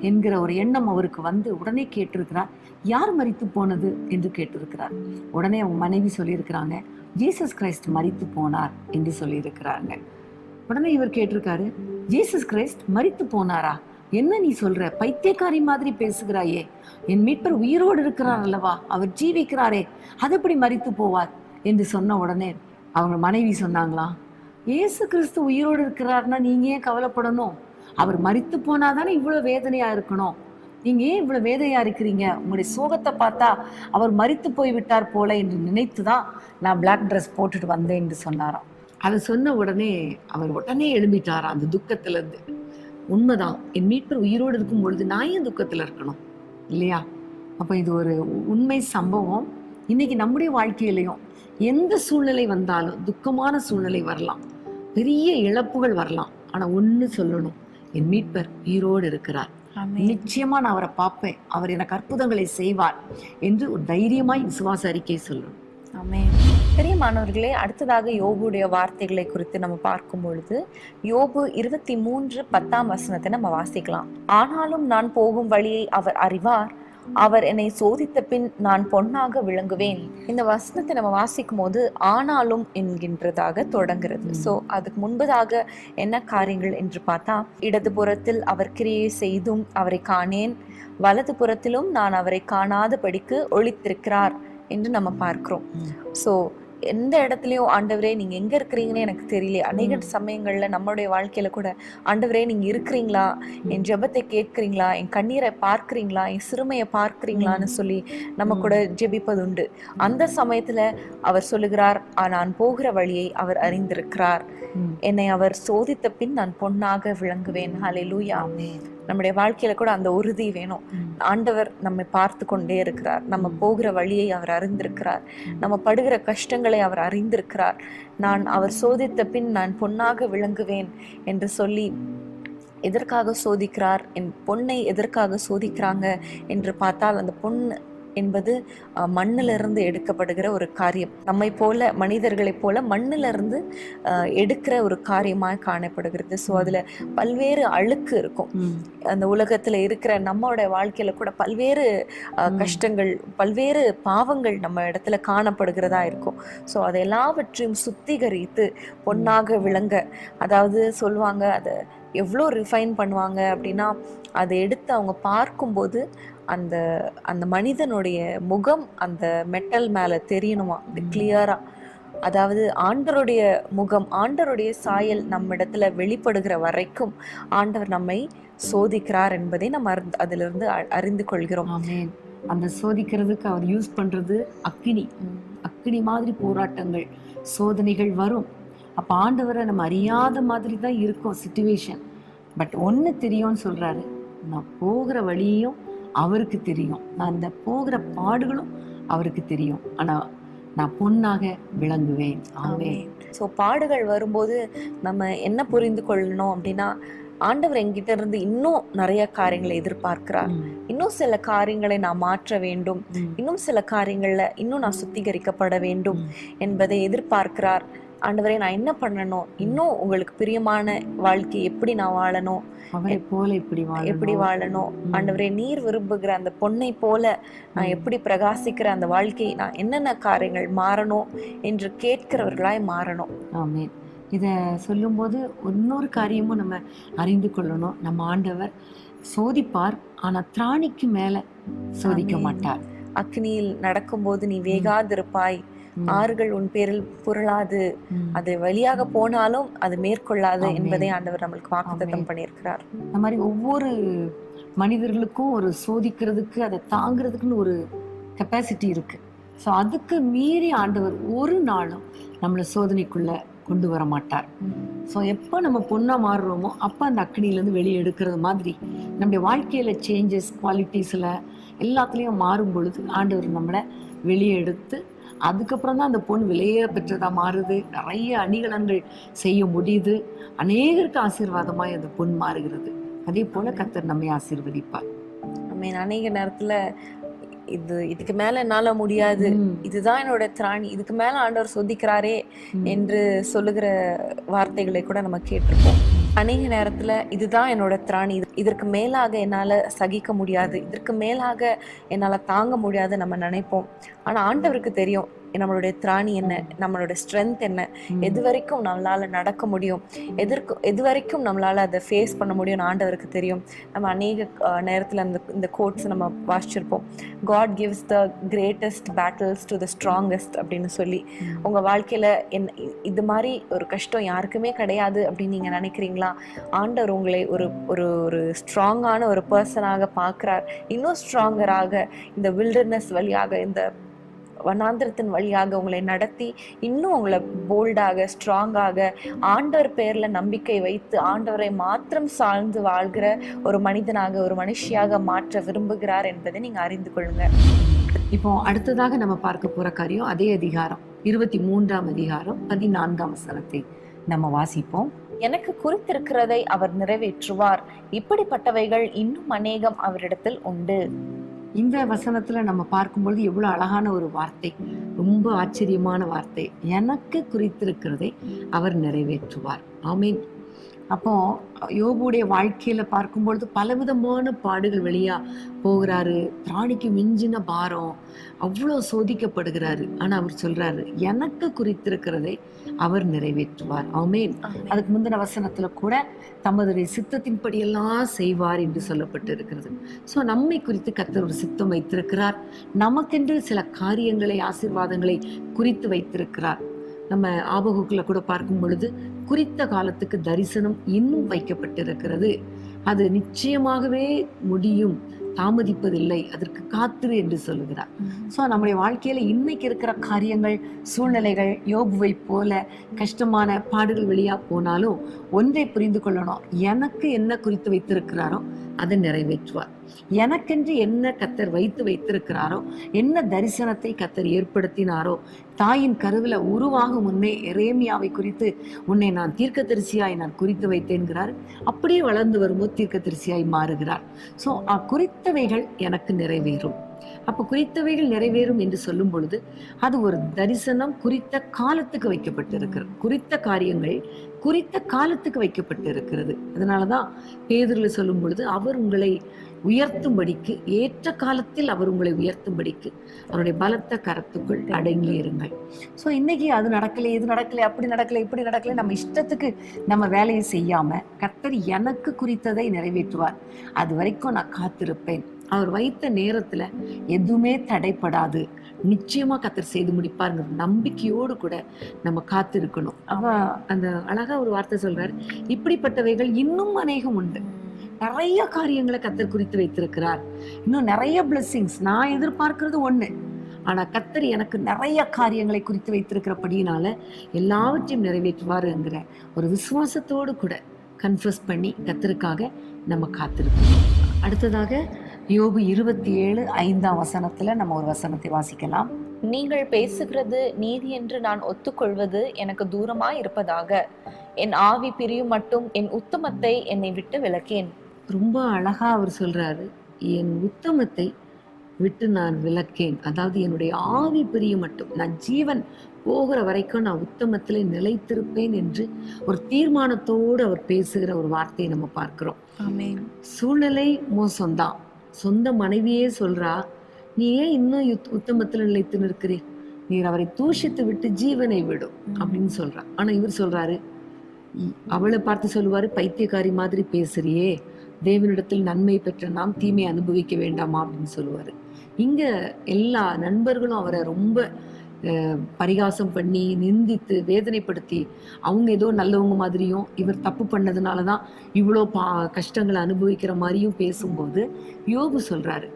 என்கிற ஒரு எண்ணம் அவருக்கு வந்து உடனே கேட்டிருக்கிறார், யார் மரித்து போனது என்று கேட்டிருக்கிறார். உடனே அவங்க மனைவி சொல்லியிருக்கிறாங்க, ஜீசஸ் கிரைஸ்ட் மரித்து போனார் என்று சொல்லியிருக்கிறாங்க. உடனே இவர் கேட்டிருக்காரு, ஜீசஸ் கிரைஸ்ட் மரித்து போனாரா? என்ன நீ சொல்ற, பைத்தியக்காரி மாதிரி பேசுகிறாயே, என் மீட்பர் உயிரோடு இருக்கிறார் அல்லவா, அவர் ஜீவிக்கிறாரே, அது எப்படி மரித்து போவார் என்று சொன்ன உடனே அவங்க மனைவி சொன்னாங்களாம், இயேசு கிறிஸ்து உயிரோடு இருக்கிறார்னா நீங்க ஏன் கவலைப்படணும், அவர் மரித்து போனாதானே இவ்வளவு வேதனையா இருக்கணும், நீங்க ஏன் இவ்வளவு வேதனையா இருக்கிறீங்க, உங்களுடைய சோகத்தை பார்த்தா அவர் மரித்து போய் விட்டார் போல என்று நினைத்துதான் நான் பிளாக் ட்ரெஸ் போட்டுட்டு வந்தேன் என்று சொன்னாராம். அதை சொன்ன உடனே அவர் உடனே எழும்பிட்டாராம் அந்த துக்கத்துல இருந்து. உண்மைதான், என் மீட்பர் உயிரோடு இருக்கும் பொழுது நான் ஏன் துக்கத்துல இருக்கணும் இல்லையா? அப்ப இது ஒரு உண்மை சம்பவம். இன்னைக்கு நம்முடைய வாழ்க்கையிலையும் எந்த சூழ்நிலை வந்தாலும், துக்கமான சூழ்நிலை வரலாம், பெரிய இழப்புகள் வரலாம், ஆனா ஒண்ணு சொல்லணும், என் மீட்பர் உயிரோடு இருக்கிறார், நிச்சயமா நான் அவரை பார்ப்பேன், அவர் எனக்கு அற்புதங்களை செய்வார் என்று ஒரு தைரியமாய் விசுவாச அறிக்கை சொல்லணும். ஆமென். பிரியமானவர்களே, அடுத்ததாக யோபுடைய வார்த்தைகளை குறித்து நம்ம பார்க்கும் பொழுது யோபு 23:10 நம்ம வாசிக்கலாம். ஆனாலும் நான் போகும் வழியை அவர் அறிவார், அவர் என்னை சோதித்த பின் நான் பொன்னாக விளங்குவேன். இந்த வசனத்தை நம்ம வாசிக்கும் போது ஆனாலும் என்கின்றதாக தொடங்குறது. ஸோ அதுக்கு முன்பதாக என்ன காரியங்கள் என்று பார்த்தா, இடது புறத்தில் அவர் கிரியை செய்தும் அவரை காணேன், வலது புறத்திலும் நான் அவரை காணாதபடிக்கு ஒளித்திருக்கிறார் என்று நம்ம பார்க்கிறோம். ஸோ எந்த இடத்துலையும் ஆண்டவரே நீங்க எங்க இருக்கிறீங்கன்னு எனக்கு தெரியல. அநேக சமயங்கள்ல நம்மளுடைய வாழ்க்கையில கூட ஆண்டவரே நீங்க இருக்கிறீங்களா, என் ஜெபத்தை கேட்கிறீங்களா, என் கண்ணீரை பார்க்கிறீங்களா, என் சிறுமையை பார்க்கிறீங்களான்னு சொல்லி நம்ம கூட ஜெபிப்பது உண்டு. அந்த சமயத்துல அவர் சொல்லுகிறார், நான் போகிற வழியை அவர் அறிந்திருக்கிறார், என்னை அவர் சோதித்த பின் நான் பொன்னாக விளங்குவேன். ஹல்லேலூயா. நம்முடைய வாழ்க்கையில கூட அந்த உறுதி வேணும். ஆண்டவர் நம்மை பார்த்து கொண்டே இருக்கிறார். நம்ம போகிற வழியை அவர் அறிந்திருக்கிறார். நம்ம படுகிற கஷ்டங்களை அவர் அறிந்திருக்கிறார். நான் அவர் சோதித்த பின் நான் பொன்னாக விளங்குவேன் என்று சொல்லி எதற்காக சோதிக்கிறார், என் பொன்னை எதற்காக சோதிக்கிறாங்க என்று பார்த்தால், அந்த பொன் என்பது மண்ணிலிருந்து எடுக்கப்படுகிற ஒரு காரியம். நம்மை போல மனிதர்களைப் போல மண்ணிலிருந்து எடுக்கிற ஒரு காரியமாக காணப்படுகிறது. ஸோ அதில் பல்வேறு அழுக்கு இருக்கும். அந்த உலகத்தில் இருக்கிற நம்மளோட வாழ்க்கையில கூட பல்வேறு கஷ்டங்கள், பல்வேறு பாவங்கள் நம்ம இடத்துல காணப்படுகிறதா இருக்கும். ஸோ அதை எல்லாவற்றையும் சுத்திகரித்து பொன்னாக விளங்க, அதாவது சொல்லுவாங்க, அதை எவ்வளோ ரிஃபைன் பண்ணுவாங்க அப்படின்னா, அதை எடுத்து அவங்க பார்க்கும்போது அந்த அந்த மனிதனுடைய முகம் அந்த மெட்டல் மேலே தெரியணுமா, அது கிளியரா. அதாவது ஆண்டவருடைய முகம், ஆண்டவருடைய சாயல் நம்ம இடத்துல வெளிப்படுகிற வரைக்கும் ஆண்டவர் நம்மை சோதிக்கிறார் என்பதை நம்ம அதிலிருந்து அறிந்து கொள்கிறோம். அந்த சோதிக்கிறதுக்கு அவர் யூஸ் பண்றது அக்கினி மாதிரி போராட்டங்கள், சோதனைகள் வரும். அப்போ ஆண்டவரை நம்ம அறியாத மாதிரி தான் இருக்கும் சிச்சுவேஷன். பட் ஒன்று தெரியும்னு சொல்றாரு, நான் போகிற வழியும் அவருக்கு தெரியும், நான் அந்த போகிற பாடுகளும் அவருக்கு தெரியும், ஆனால் நான் பொன்னாக விளங்குவேன். ஆமென். ஸோ பாடுகள் வரும்போது நம்ம என்ன புரிந்து கொள்ளணும் அப்படின்னா, ஆண்டவர் என்கிட்ட இருந்து இன்னும் நிறைய காரியங்களை எதிர்பார்க்கிறார். இன்னும் சில காரியங்களை நான் மாற்ற வேண்டும், இன்னும் சில காரியங்கள்ல இன்னும் நான் சுத்திகரிக்கப்பட வேண்டும் என்பதை எதிர்பார்க்கிறார். ஆண்டவரே, நான் என்ன பண்ணணும், இன்னும் உங்களுக்கு பிரியமான வாழ்க்கை எப்படி நான் வாழணும், அவரை போல எப்படி வாழணும், ஆண்டவரே நீர் விரும்புகிற அந்த பொன்னை போல நான் எப்படி பிரகாசிக்கிற அந்த வாழ்க்கையை நான் என்னென்ன காரியங்கள் மாறணும் என்று கேட்கிறவர்களாய் மாறணும். ஆமென். இதை சொல்லும்போது இன்னொரு காரியமும் நம்ம அறிந்து கொள்ளணும். நம்ம ஆண்டவர் சோதிப்பார், ஆனா திராணிக்கு மேல சோதிக்க மாட்டார். அக்னியில் நடக்கும்போது நீ வேகாதிருப்பாய், ஆறுகள் உன் பேரில் புரளாது, அது வழியாக போனாலும் அது மேற்கொள்ளாது என்பதை ஆண்டவர் நம்மளுக்கு வாக்குத்தத்தம் பண்ணியிருக்கிறார். அந்த மாதிரி ஒவ்வொரு மனிதர்களுக்கும் ஒரு சோதிக்கிறதுக்கு, அதை தாங்கிறதுக்குன்னு ஒரு கெப்பாசிட்டி இருக்கு. ஸோ அதுக்கு மீறி ஆண்டவர் ஒரு நாளும் நம்மளை சோதனைக்குள்ள கொண்டு வர மாட்டார். ஸோ எப்போ நம்ம பொண்ணா மாறுறோமோ அப்போ அந்த அக்னியிலேருந்து வெளியே எடுக்கிறது மாதிரி நம்முடைய வாழ்க்கையில சேஞ்சஸ், குவாலிட்டிஸில் எல்லாத்துலேயும் மாறும் பொழுது ஆண்டவர் நம்மளை வெளியே எடுத்து, அதுக்கப்புறம் தான் அந்த பொண்ணு விலையேற பெற்றதா மாறுது, நிறைய அணிகலன்கள் செய்ய முடியுது, அநேகருக்கு ஆசீர்வாதமாய் அந்த பொண்ணு மாறுகிறது. அதே போல கர்த்தர் நம்மை ஆசீர்வதிப்பார். அநேக நேரத்துல இதுக்கு மேல என்னால முடியாது, இதுதான் என்னோட திராணி, இதுக்கு மேல ஆண்டவர் சோதிக்கிறாரே என்று சொல்லுகிற வார்த்தைகளை கூட நம்ம கேட்டிருப்போம். அநேக நேரத்துல இதுதான் என்னோட திராணி, இதற்கு மேலாக என்னால சகிக்க முடியாது, இதற்கு மேலாக என்னால தாங்க முடியாது நம்ம நினைப்போம். ஆனா ஆண்டவருக்கு தெரியும் நம்மளுடைய திராணி என்ன, நம்மளோட ஸ்ட்ரென்த் என்ன, எது வரைக்கும் நம்மளால நடக்க முடியும், எது வரைக்கும் நம்மளால அதை ஃபேஸ் பண்ண முடியும் ஆண்டவருக்கு தெரியும். நம்ம அநேக நேரத்துல இந்த கோட்ஸ் நம்ம வாசிச்சிருப்போம், God gives the greatest battles to the strongest அப்படின்னு சொல்லி. உங்க வாழ்க்கையில இது மாதிரி ஒரு கஷ்டம் யாருக்குமே கிடையாது அப்படின்னு நீங்க நினைக்கிறீங்களா? ஆண்டவர் உங்களை ஒரு ஒரு ஸ்ட்ராங்கான ஒரு பர்சனாக பார்க்கிறார். இன்னும் ஸ்ட்ராங்கராக இந்த வில்டர்னஸ் வழியாக, இந்த வனாந்திரத்தின் வழியாக உங்களை நடத்தி இன்னும் உங்களை போல்டாக, ஸ்ட்ராங்காக, ஆண்டவர் பேர்ல நம்பிக்கை வைத்து ஆண்டவரை மாத்திரம் சார்ந்து வாழ்கிற ஒரு மனிதனாக, ஒரு மனுஷியாக மாற்ற விரும்புகிறார் என்பதை நீங்க அறிந்து கொள்ளுங்க. இப்போ அடுத்ததாக நம்ம பார்க்க போற காரியம் அதே அதிகாரம் 23ஆம் அதிகாரம் 14ஆம் வசனத்தை நம்ம வாசிப்போம். எனக்கு குறித்திருக்கிறதை அவர் நிறைவேற்றுவார், இப்படிப்பட்டவைகள் இன்னும் அநேகம் அவரிடத்தில் உண்டு. இந்த வசனத்துல நம்ம பார்க்கும்பொழுது எவ்வளவு அழகான ஒரு வார்த்தை, ரொம்ப ஆச்சரியமான வார்த்தை. எனக்கு குறித்திருக்கிறதை அவர் நிறைவேற்றுவார். ஆமீன். அப்போ யோபுடைய வாழ்க்கையில பார்க்கும்பொழுது பலவிதமான பாடுகள் வழியா போகிறாரு, திராணிக்கு மிஞ்சின பாரம், அவ்வளோ சோதிக்கப்படுகிறாரு. ஆனா அவர் சொல்றாரு, எனக்கு குறித்திருக்கிறதை அவர் நிறைவேற்றுவார். ஆமென். அதுக்கு முந்தின வசனத்துல கூட தமது சித்தத்தின்படி எல்லாம் செய்வார் என்று சொல்லப்பட்டு இருக்கிறது. ஸோ நம்மை குறித்து கர்த்தர் ஒரு சித்தம் வைத்திருக்கிறார். நமக்கென்று சில காரியங்களை, ஆசீர்வாதங்களை குறித்து வைத்திருக்கிறார். நம்ம ஆபகுக்குள்ள கூட பார்க்கும் பொழுது குறித்த காலத்துக்கு தரிசனம் இன்னும் வைக்கப்பட்டிருக்கிறது. அது நிச்சயமாகவே முடியும், தாமதிப்பதில்லை, அதற்கு காத்திரு என்று சொல்லுகிறார். ஸோ நம்முடைய வாழ்க்கையில இன்னைக்கு இருக்கிற காரியங்கள், சூழ்நிலைகள் யோபுவை போல கஷ்டமான பாடுகள் வழியா போனாலும் ஒன்றை புரிந்து கொள்ளணும், எனக்கு என்ன குறித்து வைத்திருக்கிறாரோ அதை நிறைவேற்றுவார். எனக்கென்று என்ன கத்தர் வைத்திருக்கிறாரோ, என்ன தரிசனத்தை கத்தர் ஏற்படுத்தினாரோ, தாயின் கருவில உருவாகும் முன்னே எரேமியாவை குறித்து உன்னை நான் தீர்க்கதரிசியாய் நான் குறித்து வைத்தேன்கிறார். அப்படியே வளர்ந்து வரும்போது தீர்க்கதரிசியாய் மாறுகிறார். ஸோ குறித்தவைகள் எனக்கு நிறைவேறும். அப்போ குறித்தவைகள் நிறைவேறும் என்று சொல்லும் பொழுது அது ஒரு தரிசனம் குறித்த காலத்துக்கு வைக்கப்பட்டிருக்கிறது. குறித்த காரியங்கள் குறித்த காலத்துக்கு வைக்கப்பட்டு இருக்கிறது. அதனாலதான் பேதுருல சொல்லும் பொழுது அவர் உங்களை உயர்த்தும்படிக்கு, ஏற்ற காலத்தில் அவர் உங்களை உயர்த்தும்படிக்கு அவருடைய பலத்த கரத்துக்குள் அடங்கி இருங்கள். ஸோ இன்னைக்கு அது நடக்கலை, இது நடக்கலை, அப்படி நடக்கலை, இப்படி நடக்கலை, நம்ம இஷ்டத்துக்கு நம்ம வேலையை செய்யாம கர்த்தர் எனக்கு குறித்ததை நிறைவேற்றுவார், அது வரைக்கும் நான் காத்திருப்பேன். அவர் வைத்த நேரத்துல எதுவுமே தடைப்படாது, நிச்சயமா கர்த்தர் செய்து முடிப்பாருங்கிற நம்பிக்கையோடு கூட நம்ம காத்திருக்கணும். அந்த அழகா ஒரு வார்த்தை சொல்றாரு, இப்படிப்பட்டவைகள் இன்னும் அநேகம் உண்டு. நிறைய காரியங்களை கர்த்தர் குறித்து வைத்திருக்கிறார், இன்னும் நிறைய பிளெஸிங்ஸ். நான் எதிர்பார்க்கிறது ஒண்ணு, ஆனா கர்த்தர் எனக்கு நிறைய காரியங்களை குறித்து வைத்திருக்கிறபடியினால எல்லாவற்றையும் நிறைவேற்றுவாருங்கிற ஒரு விசுவாசத்தோடு கூட கன்ஃபஸ் பண்ணி கர்த்தருக்காக நம்ம காத்திருக்கணும். அடுத்ததாக யோபு 27:5 நம்ம ஒரு வசனத்தை வாசிக்கலாம். நீங்கள் பேசுகிறது நீதி என்று நான் ஒத்துக்கொள்வது எனக்கு தூரமாய் இருப்பதாக, என் ஆவி பிரியும் மட்டும் என் உத்தமத்தை என்னை விட்டு விலக்கேன். ரொம்ப அழகா அவர் சொல்றாரு, என் உத்தமத்தை விட்டு நான் விலக்கேன். அதாவது என்னுடைய ஆவி பிரியும் மட்டும், நான் ஜீவன் போகிற வரைக்கும் நான் உத்தமத்திலே நிலைத்திருப்பேன் என்று ஒரு தீர்மானத்தோடு அவர் பேசுகிற ஒரு வார்த்தையை நம்ம பார்க்கிறோம். ஆமென். சூழ்நிலை மோசம்தான், சொந்த மனைவியே சொல்றா, நீ ஏன் இன்னும் உத்தமத்துல நிலைத்து நிற்கிறீர், நீர் அவரை தூஷித்து விட்டு ஜீவனை விடும் அப்படின்னு சொல்றா. ஆனா இவர் சொல்றாரு, அவளை பார்த்து சொல்லுவாரு, பைத்தியக்காரி மாதிரி பேசுறியே, தேவனிடத்தில் நன்மை பெற்ற நாம் தீமை அனுபவிக்க வேண்டாமா அப்படின்னு சொல்லுவாரு. இங்க எல்லா நண்பர்களும் அவரை ரொம்ப பரிகாசம் பண்ணி, நிந்தித்து, வேதனைப்படுத்தி, அவங்க ஏதோ நல்லவங்க மாதிரியும், இவர் தப்பு பண்ணதுனாலதான் இவ்வளோ கஷ்டங்களை அனுபவிக்கிற மாதிரியும் பேசும்போது யோபு சொல்றாரு,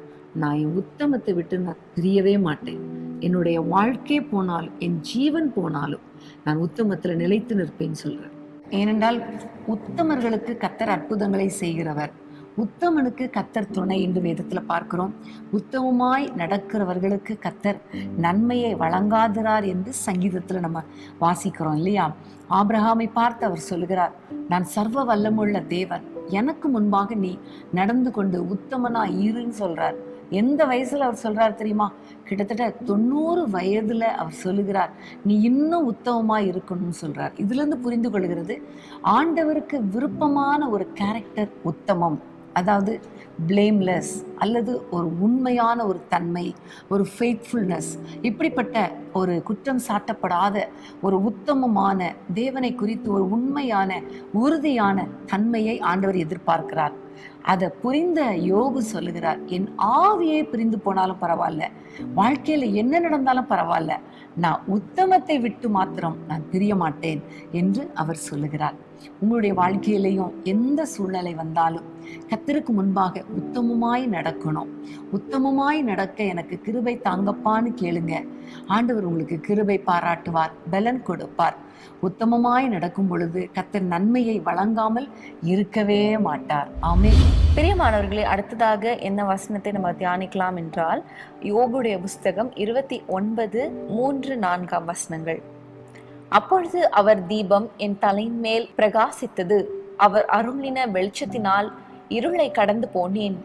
நான் என் உத்தமத்தை விட்டு நான் பிரியவே மாட்டேன். என்னுடைய வாழ்க்கை போனாலும், என் ஜீவன் போனாலும் நான் உத்தமத்துல நிலைத்து நிற்பேன்னு சொல்றேன். ஏனென்றால் உத்தமர்களுக்கு கர்த்தர் அற்புதங்களை செய்கிறவர், உத்தமனுக்கு கர்த்தர் துணை என்று வேதத்துல பார்க்கிறோம். உத்தமமாய் நடக்கிறவர்களுக்கு கர்த்தர் நன்மையை வழங்காதிரார் என்று சங்கீதத்துல நம்ம வாசிக்கிறோம் இல்லையா? ஆபிரகாமை பார்த்து அவர் சொல்லுகிறார், நான் சர்வ வல்லமுள்ள தேவன், எனக்கு முன்பாக நீ நடந்து கொண்டு உத்தமனா இருன்னு சொல்றார். எந்த வயசுல அவர் சொல்றாரு தெரியுமா? கிட்டத்தட்ட 90 வயதுல அவர் சொல்லுகிறார், நீ இன்னும் உத்தமமா இருக்கணும்னு சொல்றார். இதுல இருந்து புரிந்து கொள்கிறது, ஆண்டவருக்கு விருப்பமான ஒரு கேரக்டர் உத்தமம், அதாவது பிளேம்லெஸ், அல்லது ஒரு உண்மையான ஒரு தன்மை, ஒரு ஃபெய்த்ஃபுல்னஸ். இப்படிப்பட்ட ஒரு குற்றம் சாட்டப்படாத ஒரு உத்தமமான தேவனை குறித்து ஒரு உண்மையான உறுதியான தன்மையை ஆண்டவர் எதிர்பார்க்கிறார். அதை புரிந்த யோபு சொல்லுகிறார், என் ஆவியை பிரிந்து போனாலும் பரவாயில்ல, வாழ்க்கையில என்ன நடந்தாலும் பரவாயில்ல, நான் உத்தமத்தை விட்டு மாத்திரம் நான் பிரிய மாட்டேன் என்று அவர் சொல்லுகிறார். உங்களுடைய வாழ்க்கையிலையும் எந்த சூழ்நிலை வந்தாலும் கர்த்தருக்கு முன்பாக உத்தமமாய் நடக்கணும். உத்தமமாய் நடக்க எனக்கு கிருபை தாங்கப்பான்னு கேளுங்க, ஆண்டவர் உங்களுக்கு கிருபை பாராட்டுவார், பலன் கொடுப்பார். உத்தமமாய் நடக்கும் பொழுது கர்த்தர் நன்மையை வழங்காமல் இருக்கவே மாட்டார். ஆமென். பிரியமானவர்களே, அடுத்ததாக என்ன வசனத்தை நம்ம தியானிக்கலாம் என்றால், யோபுடைய புஸ்தகம் 29:3-4 அப்பொழுது அவர் தீபம் என் தலையின் மேல் பிரகாசித்தது, அவர் அருளின வெளிச்சத்தினால் இருளை கடந்து போனேன்,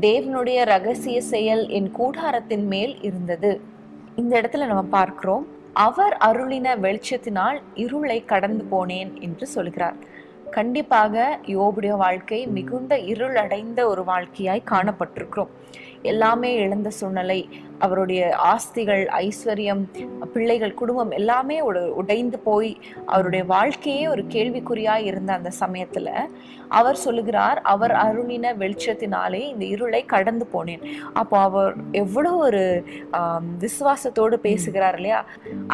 தேவனுடைய ரகசிய செயல் என் கூடாரத்தின் மேல் இருந்தது. இந்த இடத்துல நம்ம பார்க்கிறோம், அவர் அருளின வெளிச்சத்தினால் இருளை கடந்து போனேன் என்று சொல்கிறார். கண்டிப்பாக யோபுடைய வாழ்க்கை மிகுந்த இருள் அடைந்த ஒரு வாழ்க்கையாய் காணப்பட்டிருக்கிறோம். எல்லாமே இழந்த சூழ்நிலை, அவருடைய ஆஸ்திகள், ஐஸ்வர்யம், பிள்ளைகள், குடும்பம் எல்லாமே உடைந்து போய் அவருடைய வாழ்க்கையே ஒரு கேள்விக்குறியாய் இருந்த அந்த சமயத்துல அவர் சொல்லுகிறார், அவர் அருளின வெளிச்சத்தினாலே இந்த இருளை கடந்து போனேன். அப்போ அவர் எவ்வளவு ஒரு விசுவாசத்தோடு பேசுகிறார் இல்லையா?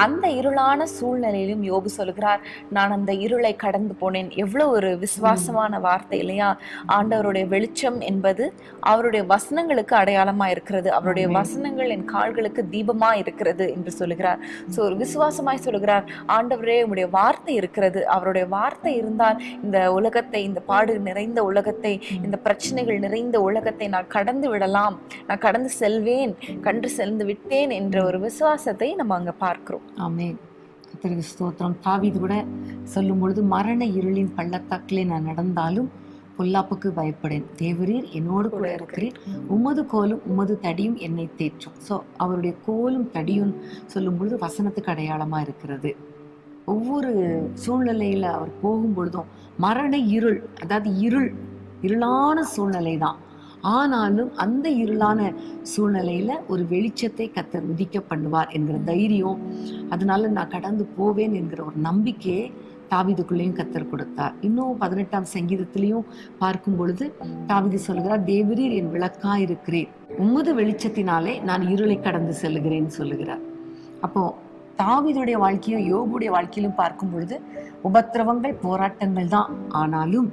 அந்த இருளான சூழ்நிலையிலும் யோபு சொல்லுகிறார், நான் அந்த இருளை கடந்து போனேன். எவ்வளவு ஒரு விசுவாசமான வார்த்தை இல்லையா? ஆண்டவருடைய வெளிச்சம் என்பது அவருடைய வசனங்களுக்கு அடையாளமா இருக்கிறது. அவருடைய வசனங்கள் என் கால்களுக்கு தீபமா இருக்கிறது என்று சொல்லுகிறார். சோ ஒரு விசுவாசமாய் சொல்லுகிறார், ஆண்டவரே உம்முடைய வார்த்தை இருக்கிறது. அவருடைய வார்த்தை இருந்தால் இந்த உலகத்தை, இந்த பாடு நிறைந்த உலகத்தை, இந்த பிரச்சனைகள் நிறைந்த உலகத்தை நான் கடந்து விடலாம், நான் கடந்து செல்வேன், கண்டு சென்று விட்டேன் என்ற ஒரு விசுவாசத்தை நம்ம அங்க பார்க்கிறோம். ஆமென். கர்த்தருக்கு ஸ்தோத்திரம். தாவீது கூட சொல்லும் பொழுது, மரண இருளின் பள்ளத்தாக்கிலே நான் நடந்தாலும் பொல்லாப்புக்கு பயப்படேன், தேவரீர் என்னோடு கூட இருக்கிறீர், உமது கோலும் உமது தடியும் என்னை தேற்றும். ஸோ அவருடைய கோலும் தடியும் சொல்லும் பொழுது வசனத்துக்கு அடையாளமா இருக்கிறது. ஒவ்வொரு சூழ்நிலையில அவர் போகும் பொழுதும் மரண இருள், அதாவது இருளான சூழ்நிலை தான். ஆனாலும் அந்த இருளான சூழ்நிலையில ஒரு வெளிச்சத்தை கர்த்தர் உதிக்க பண்ணுவார் என்கிற தைரியம், அதனால நான் கடந்து போவேன் என்கிற ஒரு நம்பிக்கையை தாவீதுக்குள்ளேயும் கர்த்தர் கொடுத்தார். இன்னும் 18ஆம் சங்கீதத்திலையும் பார்க்கும் பொழுது தாவீது சொல்லுகிறார், தேவரீர் என் விளக்கா இருக்கிறீர், உமது வெளிச்சத்தினாலே நான் இருளை கடந்து செல்லுகிறேன்னு சொல்லுகிறார். அப்போ தாவீதுடைய வாழ்க்கையும் யோபுடைய வாழ்க்கையிலும் பார்க்கும் பொழுது உபத்திரவங்கள், போராட்டங்கள் தான். ஆனாலும்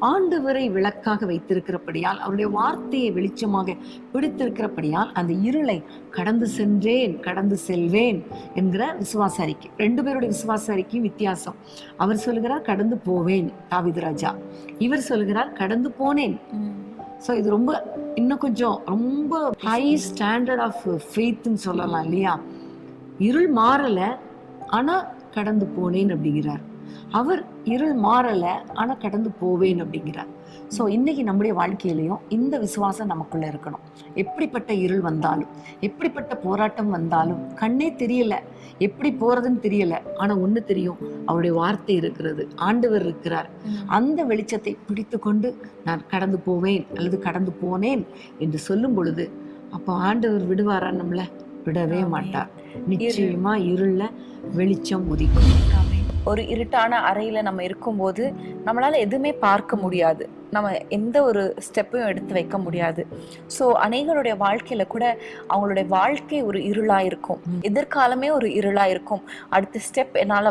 ஆண்டவரை விளக்காக வைத்திருக்கிறபடியால், அவருடைய வார்த்தையை வெளிச்சமாக பிடித்திருக்கிறபடியால் அந்த இருளை கடந்து சென்றேன், கடந்து செல்வேன் என்கிற விசுவாச அறிக்கை. 2 பேருடைய விசுவாச அறிக்கையும் வித்தியாசம். அவர் சொல்லுகிறார் கடந்து போவேன் தாவீது ராஜா, இவர் சொல்லுகிறார் கடந்து போனேன். ஸோ இது ரொம்ப இன்னும் கொஞ்சம் ரொம்ப ஹை ஸ்டாண்டர்ட் ஆஃப் ஃபெய்த்னு சொல்லலாம் இல்லையா? இருள் மாறல, ஆனா கடந்து போனேன் அப்படிங்கிறார். அவர் இருள் மாறல, ஆனா கடந்து போவேன் அப்படிங்கிறார். ஸோ இன்னைக்கு நம்முடைய வாழ்க்கையிலையும் இந்த விசுவாசம் நமக்குள்ள இருக்கணும். எப்படிப்பட்ட இருள் வந்தாலும், எப்படிப்பட்ட போராட்டம் வந்தாலும், கண்ணே தெரியல, எப்படி போறதுன்னு தெரியல, ஆனா ஒண்ணு தெரியும், அவருடைய வார்த்தை இருக்கிறது, ஆண்டவர் இருக்கிறார். அந்த வெளிச்சத்தை பிடித்து கொண்டு நான் கடந்து போவேன் அல்லது கடந்து போனேன் என்று சொல்லும் பொழுது, அப்போ ஆண்டவர் விடுவாரா? நம்மள விடவே மாட்டார். நிச்சயமா இருள்ல வெளிச்சம் உதிக்கும். ஒரு இருட்டான அறையில நம்ம இருக்கும்போது நம்மளால எதுவுமே பார்க்க முடியாது, நம்ம எந்த ஒரு ஸ்டெப்பையும் எடுத்து வைக்க முடியாது. ஸோ அநேகருடைய வாழ்க்கையில கூட அவங்களுடைய வாழ்க்கை ஒரு இருளா இருக்கும், எதிர்காலமே ஒரு இருளா இருக்கும். அடுத்த ஸ்டெப் என்னால்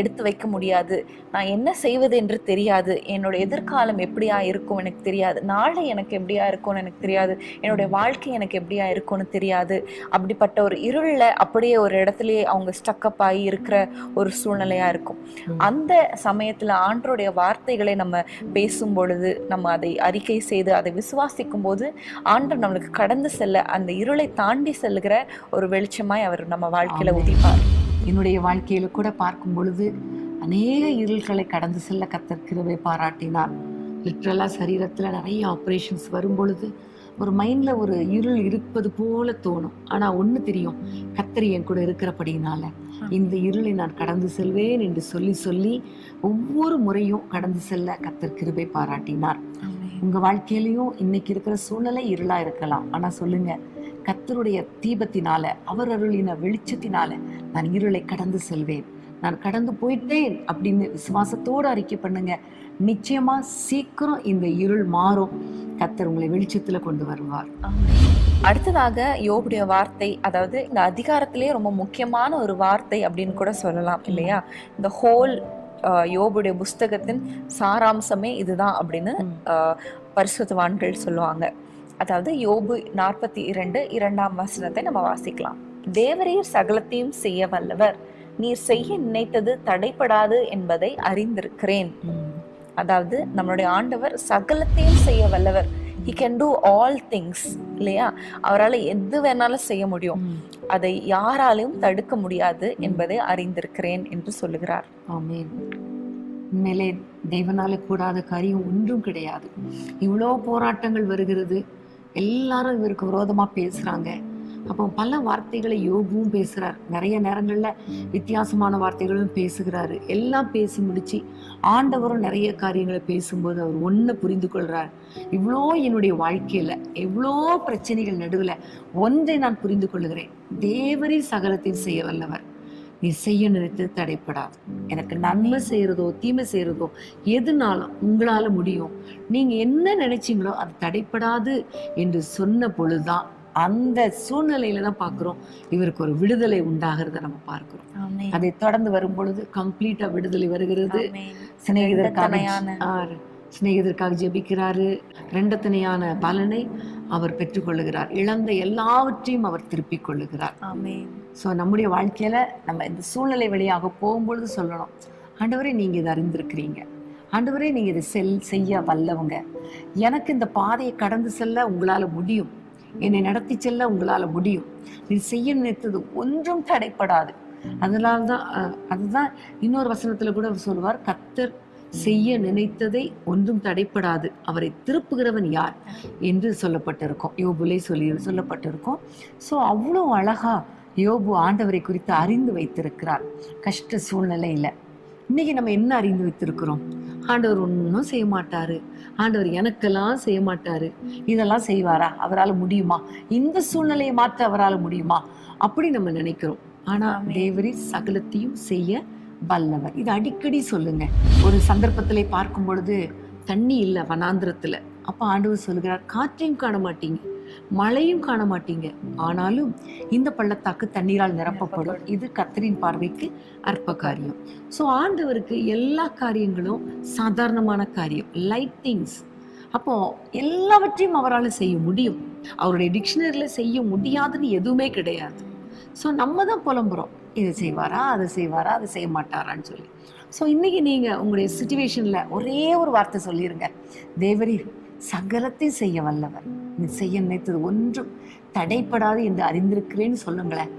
எடுத்து வைக்க முடியாது, நான் என்ன செய்வது என்று தெரியாது, என்னோட எதிர்காலம் எப்படியா இருக்கும் எனக்கு தெரியாது, நாளை எனக்கு எப்படியா இருக்கும்னு எனக்கு தெரியாது, என்னுடைய வாழ்க்கை எனக்கு எப்படியா இருக்கும்னு தெரியாது. அப்படிப்பட்ட ஒரு இருளில் அப்படியே ஒரு இடத்துலயே அவங்க ஸ்டக்கப் ஆகி இருக்கிற ஒரு சூழ்நிலையா இருக்கும். அந்த சமயத்துல ஆண்டவருடைய வார்த்தைகளை நம்ம பேசும் பொழுது, நம்ம அதை அறிக்கை செய்து அதை விசுவாசிக்கும் போது, ஆண்டவர் நம்மளுக்கு கடந்து செல்ல, அந்த இருளை தாண்டி செல்லுகிற ஒரு வெளிச்சமாய் அவர் நம்ம வாழ்க்கையில உதிப்பார். என்னுடைய வாழ்க்கையில கூட பார்க்கும் பொழுது அநேக இருள்களை கடந்து செல்ல கர்த்தர் கிருபை பாராட்டினார். லிட்ரலா சரீரத்துல நிறைய ஆப்ரேஷன்ஸ் வரும் பொழுது ஒரு மைண்ட்ல ஒரு இருள் இருப்பது போல தோணும். ஆனா ஒண்ணு தெரியும், கர்த்தர் என் கூட இருக்கிறபடினால இந்த இருளை நான் கடந்து செல்வேன் என்று சொல்லி சொல்லி ஒவ்வொரு முறையும் கடந்து செல்ல கர்த்தர் கிருபை பாராட்டினார். உங்க வாழ்க்கையிலையும் இன்னைக்கு இருக்கிற சூழ்நிலை இருளா இருக்கலாம், ஆனா சொல்லுங்க, கர்த்தருடைய தீபத்தினால, அவர் அருளின வெளிச்சத்தினால நான் இருளை கடந்து செல்வேன், நான் கடந்து போயிட்டேன் அப்படின்னு விசுவாசத்தோடு அறிக்கை பண்ணுங்க. நிச்சயமா சீக்கிரம் இந்த இருள் மாறும், கர்த்தர் உங்களை வெளிச்சத்துல கொண்டு வருவார். அடுத்ததாக யோபுடைய வார்த்தை, அதாவது இந்த அதிகாரத்திலேயே ரொம்ப முக்கியமான ஒரு வார்த்தை அப்படின்னு கூட சொல்லலாம் இல்லையா? இந்த ஹோல் யோபுடைய புஸ்தகத்தின் சாராம்சமே இதுதான் அப்படின்னு பரிசுத்தவான்கள் சொல்லுவாங்க. அதாவது யோபு 42:2 நம்ம வாசிக்கலாம். தேவரீர் சகலத்தையும் செய்ய வல்லவர், நீர் செய்ய நினைத்தது தடைப்படாது என்பதை அறிந்திருக்கிறேன். அதாவது நம்மளுடைய ஆண்டவர் சகலத்தையும் செய்ய வல்லவர். He can do all things இல்லையா? அவரால் எது வேணாலும் செய்ய முடியும், அதை யாராலையும் தடுக்க முடியாது என்பதை அறிந்திருக்கிறேன் என்று சொல்லுகிறார். ஆமென். உண்மையிலே தேவனால கூடாத காரியம் ஒன்றும் கிடையாது. இவ்வளோ போராட்டங்கள் வருகிறது, எல்லாரும் இவருக்கு விரோதமா பேசுறாங்க, அப்போ பல வார்த்தைகளை யோபுவும் பேசுறார். நிறைய நேரங்கள்ல வித்தியாசமான வார்த்தைகளும் பேசுகிறாரு. எல்லாம் பேசி முடிச்சு ஆண்டவரும் நிறைய காரியங்களை பேசும்போது அவர் ஒன்றை புரிந்து கொள்றார். இவ்வளோ என்னுடைய வாழ்க்கையில எவ்வளோ பிரச்சனைகள் நடுவில் ஒன்றை நான் புரிந்து கொள்ளுகிறேன், தேவரீர் சகலத்தையும் செய்ய வல்லவர். நீ செய்ய நினைத்து தடைப்படாது. எனக்கு நன்மை செய்யறதோ தீமை செய்யறதோ எதுனாலும் உங்களால முடியும். நீங்க என்ன நினைச்சீங்களோ அது தடைப்படாது என்று சொன்ன பொழுதுதான் அந்த சூழ்நிலையில தான் பார்க்கிறோம் இவருக்கு ஒரு விடுதலை உண்டாகிறத நம்ம பார்க்கிறோம். அதை தொடர்ந்து வரும் பொழுது கம்ப்ளீட்டா விடுதலை வருகிறது. சிநேகிதருக்காக ஜெபிக்கிறாரு. ரெண்டத்தனையான பலனை அவர் பெற்றுக்கொள்ளுகிறார். இழந்த எல்லாவற்றையும் அவர் திருப்பிக் கொள்ளுகிறார். ஸோ நம்முடைய வாழ்க்கையில நம்ம இந்த சூழ்நிலை வழியாக போகும்பொழுது சொல்லணும், ஆண்டவரே நீங்க இதை அறிந்திருக்கிறீங்க, ஆண்டவரே நீங்க இதை செய்ய வல்லவங்க, எனக்கு இந்த பாதையை கடந்து செல்ல உங்களால முடியும், என்னை நடத்தி செல்ல உங்களால முடியும், நீ செய்ய நினைத்தது ஒன்றும் தடைப்படாது. அதனால்தான் அதுதான் இன்னொரு வசனத்துல கூட அவர் சொல்லுவார், கர்த்தர் செய்ய நினைத்ததை ஒன்றும் தடைப்படாது, அவரை திருப்புகிறவன் யார் என்று சொல்லப்பட்டிருக்கும். யோபுலே சொல்லப்பட்டிருக்கும். ஸோ அவ்வளோ அழகா யோபு ஆண்டவரை குறித்து அறிந்து வைத்திருக்கிறார். கஷ்ட சூழ்நிலையில இன்னைக்கு நம்ம என்ன அறிந்து வைத்திருக்கிறோம்? ஆண்டவர் ஒன்றும் செய்ய மாட்டாரு, ஆண்டவர் எனக்கெல்லாம் செய்ய மாட்டாரு, இதெல்லாம் செய்வாரா, அவரால் முடியுமா, இந்த சூழ்நிலையை மாற்ற அவரால் முடியுமா, அப்படி நம்ம நினைக்கிறோம். ஆனா தேவரீர் சகலத்தையும் செய்ய வல்லவர். இது அடிக்கடி சொல்லுங்க. ஒரு சந்தர்ப்பத்திலே பார்க்கும் பொழுது தண்ணி இல்லை வனாந்திரத்துல, அப்ப ஆண்டவர் சொல்லுகிறார், காற்றையும் காண மாட்டீங்க, மழையும் காண மாட்டீங்க, ஆனாலும் இந்த பள்ளத்தாக்கு தண்ணீரால் நிரப்பப்படும். இது கர்த்தரின் பார்வைக்கு அற்ப காரியம். ஸோ ஆண்டவருக்கு எல்லா காரியங்களும் சாதாரணமான காரியம், லைட் திங்ஸ். அப்போ எல்லாவற்றையும் அவரால் செய்ய முடியும். அவருடைய டிக்ஷனரியில செய்ய முடியாதுன்னு எதுவுமே கிடையாது. ஸோ நம்ம தான் புலம்புறோம், இதை செய்வாரா, அதை செய்வாரா, அதை செய்ய மாட்டாரான்னு சொல்லி. ஸோ இன்னைக்கு நீங்க உங்களுடைய சிச்சுவேஷன்ல ஒரே ஒரு வார்த்தை சொல்லிருங்க, தேவரீர் சகலத்தையும் செய்ய வல்லவர், நீ செய்ய நினைத்தது ஒன்றும் தடைப்படாது என்று அறிந்திருக்கிறேன்னு சொல்லுங்களேன்.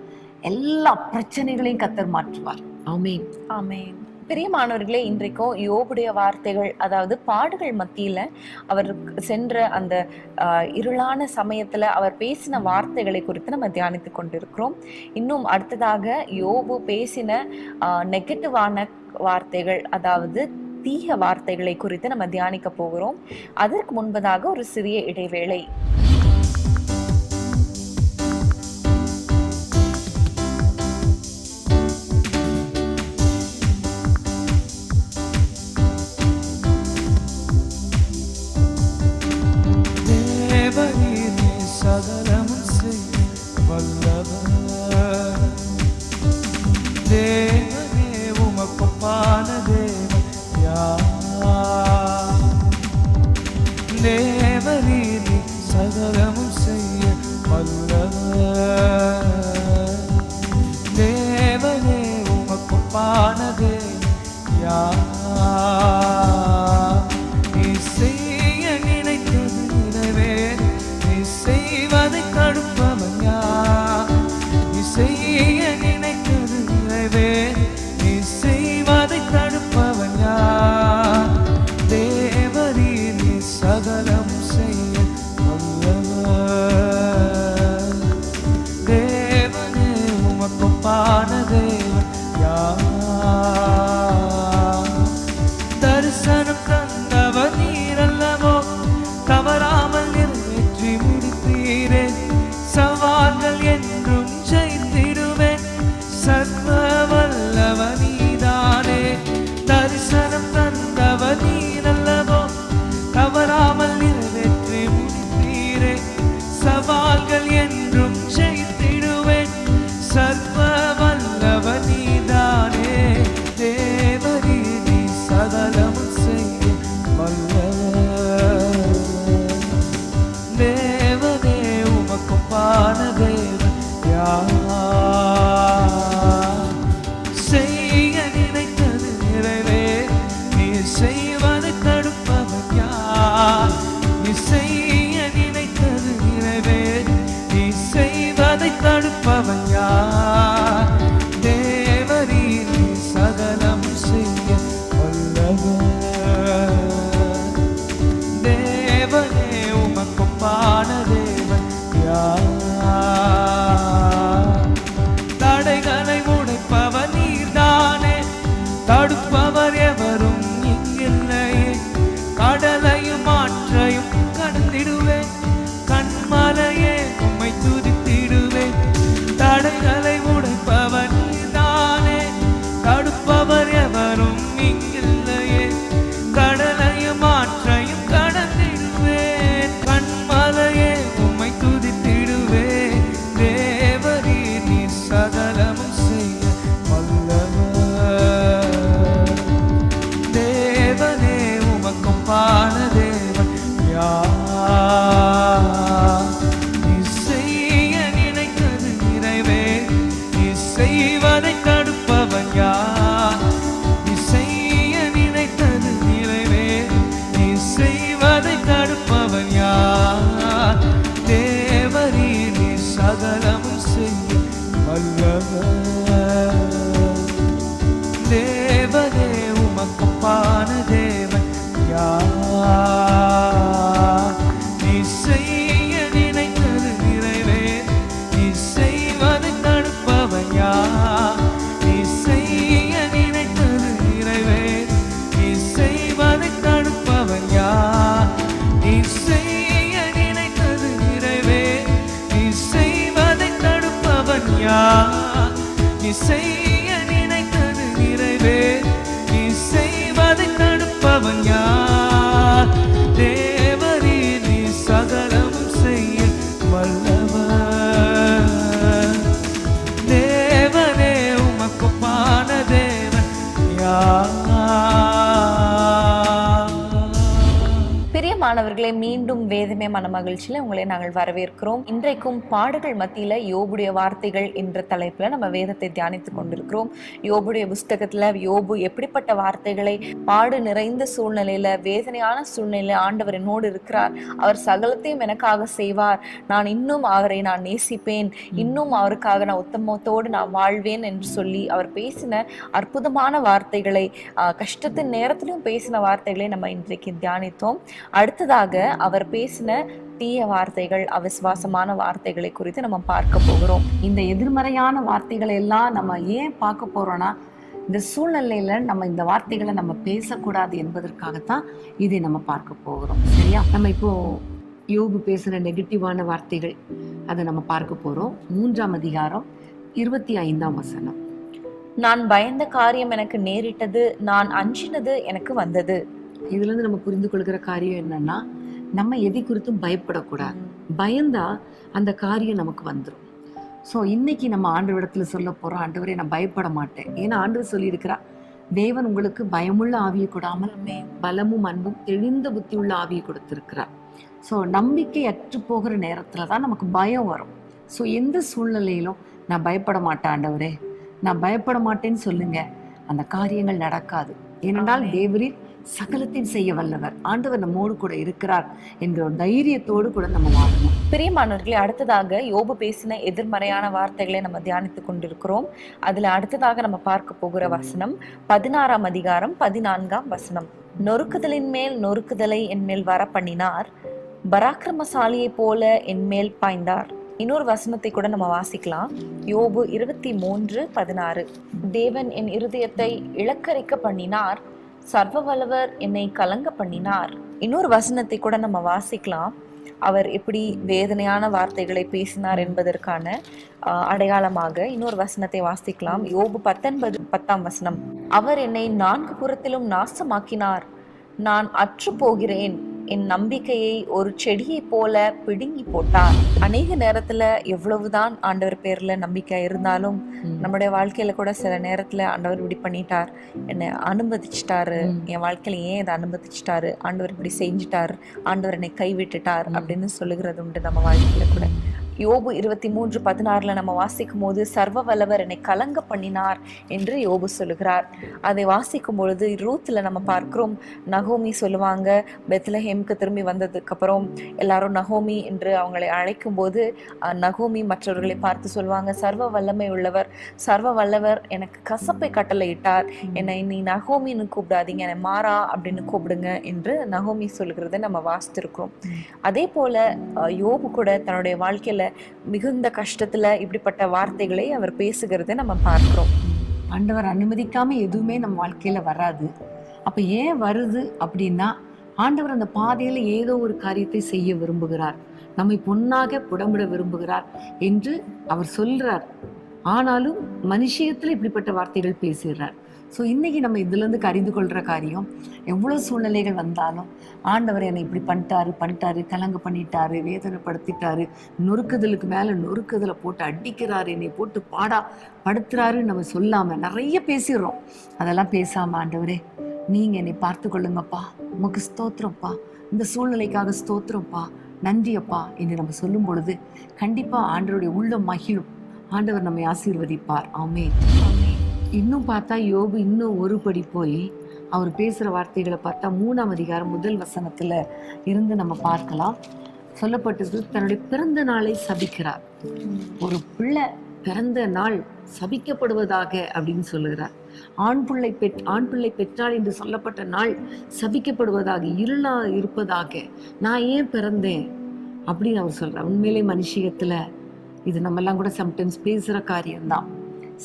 எல்லா பிரச்சனைகளையும் கர்த்தர் மாற்றுவார். ஆமென், ஆமென். பிரியமானவர்களே, இன்றைக்கும் யோபுடைய வார்த்தைகள், அதாவது பாடுகள் மத்தியில அவர் சென்ற அந்த இருளான சமயத்துல அவர் பேசின வார்த்தைகளை குறித்து நம்ம தியானித்து கொண்டிருக்கிறோம். இன்னும் அடுத்ததாக யோபு பேசின நெகட்டிவான வார்த்தைகள், அதாவது தீய வார்த்தைகளை குறித்து நம்ம தியானிக்க போகிறோம். அதற்கு முன்பதாக ஒரு சிறிய இடைவேளை. என்றும் ஜெயித்திடுவேன், சர்வ வல்லவர் நீதானே. செய்வதை தடுப்பவன் யார்? நீ செய்ய நினைத்தது நிறைவே, நீ செய்வதை தடுப்பவன் யார்? தேவரீர் நீ சகலமும் செய்ய வல்லவர். தேவனே உமக்கொப்பான தேவன் யார்? நீ செய்ய நினைத்தது நிறைவே, நீ செய்வதை தடுப்பவன் யார்? நீ செய்ய நினைத்தது நிறைவே, நீ செய்வதை தடுப்பவன் யார்? நீ செய்ய நினைத்தது நிறைவே, நீ செய்வதை தடுப்பவன் யார்? நீ செய்ய நினைத்தது நிறைவே, நீ செய்வதை தடுப்பவன் யார்? தேவரீர் நீ சகலமும் செய்ய வல்லவர். தேவனே உமக்கொப்பான தேவன் யார்? பிரியமானவர்களே, மீண்டும் வேதமே மனமகிழ்ச்சியில உங்களை நாங்கள் வரவேற்கிறோம். இன்றைக்கும் பாடுகள் மத்தியில யோபுடைய வார்த்தைகள் என்ற தலைப்புல நம்ம வேதத்தை தியானித்துக் கொண்டிருக்கிறோம். யோபுடைய புஸ்தகத்துல யோபு எப்படிப்பட்ட வார்த்தைகளை, பாடு நிறைந்த சூழ்நிலையில, வேதனையான சூழ்நிலையில ஆண்டவர் என்னோடு இருக்கிறார், அவர் சகலத்தையும் எனக்காக செய்வார், நான் இன்னும் அவரை நான் நேசிப்பேன், இன்னும் அவருக்காக நான் உத்தமத்தோடு நான் வாழ்வேன் என்று சொல்லி அவர் பேசின அற்புதமான வார்த்தைகளை, கஷ்டத்தின் நேரத்திலும் பேசின வார்த்தைகளை நம்ம இன்றைக்கு தியானித்தோம். அடுத்ததாக அவர் பேசின தீய வார்த்தைகள், அவிசுவாசமான வார்த்தைகளை குறித்து நம்ம பார்க்க போகிறோம். இந்த எதிர்மறையான வார்த்தைகளை எல்லாம் நம்ம ஏன் பார்க்க போறோம்னா, இந்த சூழ்நிலையில நம்ம இந்த வார்த்தைகளை நம்ம பேசக்கூடாது என்பதற்காகத்தான் இதை நம்ம பார்க்க போகிறோம். சரியா? நம்ம இப்போ யோபு பேசின நெகட்டிவான வார்த்தைகள் அதை நம்ம பார்க்க போறோம். 3ஆம் அதிகாரம் 25ஆம் வசனம். நான் பயந்த காரியம் எனக்கு நேரிட்டது, நான் அஞ்சினது எனக்கு வந்தது. இதுல இருந்து நம்ம புரிந்து கொள்கிற காரியம் என்னன்னா, நம்ம எதை குறித்தும் பயப்படக்கூடாது. பயந்தா அந்த காரியம் நமக்கு வந்துடும். ஸோ இன்னைக்கு நம்ம ஆண்டவரிடத்துல சொல்ல போறோம், ஆண்டவரே நான் பயப்பட மாட்டேன். ஏன்னா ஆண்டவர் சொல்லியிருக்கிறா, தேவன் உங்களுக்கு பயமுள்ள ஆவியை கொடாமல் பலமும் அன்பும் தெளிந்த புத்தி உள்ள ஆவியை கொடுத்திருக்கிறார். ஸோ நம்பிக்கை அற்று போகிற நேரத்துல தான் நமக்கு பயம் வரும். ஸோ எந்த சூழ்நிலையிலும் நான் பயப்பட மாட்டேன் ஆண்டவரே, நான் பயப்பட மாட்டேன்னு சொல்லுங்க, அந்த காரியங்கள் நடக்காது. ஏனென்றால் தேவரீர் சகலத்தையும் செய்ய வல்லவர், ஆண்டவர் நம்மோடு கூட இருக்கிறார் என்கிற ஒரு தைரியத்தோடு கூட நம்ம வாழணும். பிரியமானவர்களே, அடுத்ததாக யோபு பேசின எதிர்மறையான வார்த்தைகளை நம்ம தியானித்துக் கொண்டிருக்கிறோம். அதுல அடுத்ததாக நம்ம பார்க்க போகிற வசனம் 16ஆம் அதிகாரம் 14ஆம் வசனம். நொறுக்குதலின் மேல் நொறுக்குதலை என் மேல் வர பண்ணினார், பராக்கிரமசாலியை போல என் மேல் பாய்ந்தார். இன்னொரு வசனத்தை கூட நம்ம வாசிக்கலாம். யோபு 23:16. தேவன் என் இருதயத்தை இளக்கரிக்க பண்ணினார், சர்வ வல்லவர் என்னை கலங்க பண்ணினார். இன்னொரு வசனத்தை கூட நம்ம வாசிக்கலாம். அவர் எப்படி வேதனையான வார்த்தைகளை பேசினார் என்பதற்கான அடையாளமாக இன்னொரு வசனத்தை வாசிக்கலாம். யோபு 19:10ஆம் வசனம். அவர் என்னை 4 புறத்திலும் நாசமாக்கினார், நான் அற்று போகிறேன், என் நம்பிக்கையை ஒரு செடியை போல பிடுங்கி போட்டார். அநேக நேரத்துல எவ்வளவுதான் ஆண்டவர் பேர்ல நம்பிக்கை இருந்தாலும் நம்முடைய வாழ்க்கையில கூட சில நேரத்துல ஆண்டவர் இப்படி பண்ணிட்டார், என்னை அனுமதிச்சிட்டாரு, என் வாழ்க்கையில ஏன் இதை அனுமதிச்சிட்டாரு, ஆண்டவர் இப்படி செஞ்சுட்டார், ஆண்டவர் என்னை கைவிட்டுட்டார் அப்படின்னு சொல்லுகிறது உண்டு நம்ம வாழ்க்கையில கூட. யோபு 23:16 நம்ம வாசிக்கும் போது சர்வ வல்லவர் என்னை கலங்க பண்ணினார் என்று யோபு சொல்லுகிறார். அதை வாசிக்கும் பொழுது ரூத்ல நம்ம பார்க்கிறோம், நகோமி சொல்லுவாங்க, பெத்லஹேமுக்கு திரும்பி வந்ததுக்கு அப்புறம் எல்லாரும் நகோமி என்று அவங்களை அழைக்கும் போது நகோமி மற்றவர்களை பார்த்து சொல்லுவாங்க, சர்வ வல்லமை உள்ளவர், சர்வ வல்லவர் எனக்கு கசப்பை கட்டளையிட்டார், என்னை நீ நகோமின்னு கூப்பிடாதீங்க, என்னை மாறா அப்படின்னு கூப்பிடுங்க என்று நகோமி சொல்லுகிறத நம்ம வாசித்திருக்கிறோம். அதே போல யோபு கூட தன்னுடைய வாழ்க்கையில மிகுந்த கஷ்டத்துல இப்படிப்பட்ட வார்த்தைகளை அவர் பேசுகிறதை நம்ம பார்க்கிறோம். ஆண்டவர் அனுமதிக்காம எதுவுமே நம்ம வாழ்க்கையில வராது. அப்ப ஏன் வருது அப்படின்னா, ஆண்டவர் அந்த பாதையில ஏதோ ஒரு காரியத்தை செய்ய விரும்புகிறார், நம்மை பொன்னாக புடமிட விரும்புகிறார் என்று அவர் சொல்றார். ஆனாலும் மனுஷியத்துல இப்படிப்பட்ட வார்த்தைகள் பேசுகிறார். ஸோ இன்னைக்கு நம்ம இதுலேருந்து அறிந்து கொள்கிற காரியம், எவ்வளோ சூழ்நிலைகள் வந்தாலும் ஆண்டவர் என்னை இப்படி பண்ணிட்டாரு, கலங்க பண்ணிட்டாரு, வேதனைப்படுத்திட்டாரு, நொறுக்குதலுக்கு மேலே நொறுக்குதலை போட்டு அடிக்கிறாரு, என்னை போட்டு படுத்துறாருன்னு நம்ம சொல்லாமல் நிறைய பேசிடுறோம். அதெல்லாம் பேசாமல், ஆண்டவரே நீங்கள் என்னை பார்த்து கொள்ளுங்கப்பா, உமக்கு ஸ்தோத்திரம்ப்பா, இந்த சூழ்நிலைக்காக ஸ்தோத்திரம்ப்பா, நன்றியப்பா என்று நம்ம சொல்லும் பொழுது கண்டிப்பாக ஆண்டவருடைய உள்ளம் மகிழும். ஆண்டவர் நம்மை ஆசீர்வதிப்பார். ஆமென். இன்னும் பார்த்தா யோபு இன்னும் ஒரு படி போய் அவர் பேசுற வார்த்தைகளை பார்த்தா 3ஆம் அதிகாரம் 1 வசனத்துல இருந்து நம்ம பார்க்கலாம். சொல்லப்பட்டது, தன்னுடைய பிறந்த நாளை சபிக்கிறார். ஒரு பிள்ளை பிறந்த நாள் சபிக்கப்படுவதாக அப்படின்னு சொல்லுகிறார். ஆண் பிள்ளை பெற்றாள் என்று சொல்லப்பட்ட நாள் சபிக்கப்படுவதாக, இருளா இருப்பதாக, நான் ஏன் பிறந்தேன் அப்படின்னு அவர் சொல்றார். உண்மையிலே மனுஷியத்துல இது நம்ம எல்லாம் கூட சம்டைம்ஸ் பேசுற காரியம்தான்.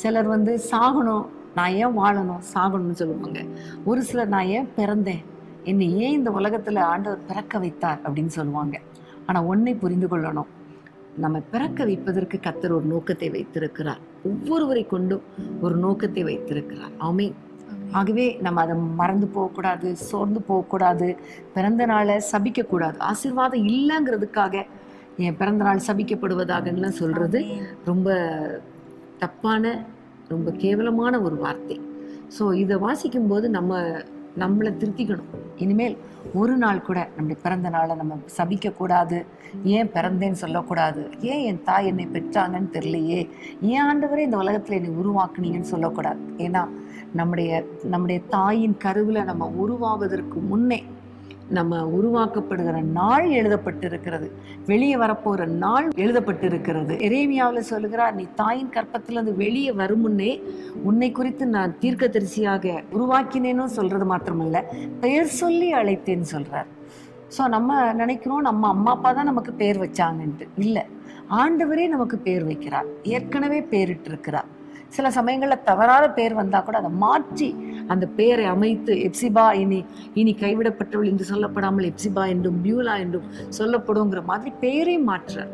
சிலர் சாகணும், நான் ஏன் வாழணும், சாகணும்னு சொல்லுவாங்க. ஒரு சிலர் நான் ஏன் பிறந்தேன், என்னை ஏன் இந்த உலகத்துல ஆண்டவர் பிறக்க வைத்தார் அப்படின்னு சொல்லுவாங்க. ஆனா ஒன்னை புரிந்து கொள்ளணும், நம்ம பிறக்க வைப்பதற்கு கர்த்தர் ஒரு நோக்கத்தை வைத்திருக்கிறார். ஒவ்வொருவரை கொண்டும் ஒரு நோக்கத்தை வைத்திருக்கிறார். ஆமென். ஆகவே நம்ம அதை மறந்து போகக்கூடாது, சோர்ந்து போகக்கூடாது, பிறந்த நாளை சபிக்க கூடாது. ஆசீர்வாதம் இல்லைங்கிறதுக்காக என் பிறந்த நாள் சபிக்கப்படுவதாகன்னு சொல்றது ரொம்ப தப்பான, ரொம்ப கேவலமான ஒரு வார்த்தை. ஸோ இதை வாசிக்கும் போது நம்மளை திருத்திக்கணும். இனிமேல் ஒரு நாள் கூட நம்முடைய பிறந்த நாளை நம்ம சபிக்க கூடாது. ஏன் பிறந்தேன்னு சொல்லக்கூடாது. ஏன் என் தாய் என்னை பெற்றாங்கன்னு தெரியலையே, ஏன் ஆண்டவரே இந்த உலகத்துல என்னை உருவாக்குனீங்கன்னு சொல்லக்கூடாது. ஏன்னா நம்முடைய தாயின் கருவுல நம்ம உருவாவதற்கு முன்னே நம்ம உருவாக்கப்படுகிற நாள் எழுதப்பட்டிருக்கிறது. வெளியே வரப்போற நாள் எழுதப்பட்டிருக்கிறது. எரேமியாவில் சொல்லுகிறார், நீ தாயின் கற்பத்திலிருந்து வெளியே வரும் முன்னே உன்னை குறித்து நான் தீர்க்கதரிசியாக உருவாக்கினேன்னு சொல்றது மாத்திரமல்ல, பெயர் சொல்லி அழைத்தேன்னு சொல்றார். ஸோ நம்ம நினைக்கிறோம் நம்ம அம்மா அப்பா தான் நமக்கு பேர் வச்சாங்கன்ட்டு. இல்லை, ஆண்டவரே நமக்கு பேர் வைக்கிறார், ஏற்கனவே பேரிட்டு இருக்கிறார். சில சமயங்கள்ல தவறான பேர் வந்தா கூட அதை மாற்றி அந்த பேரை அமைத்து, எப்சிபா இனி கைவிடப்பட்டவள் என்று சொல்லப்படாமல் எப்சிபா என்றும் பியூலா என்றும் சொல்லப்படுங்கிற மாதிரி பேரை மாற்றார்.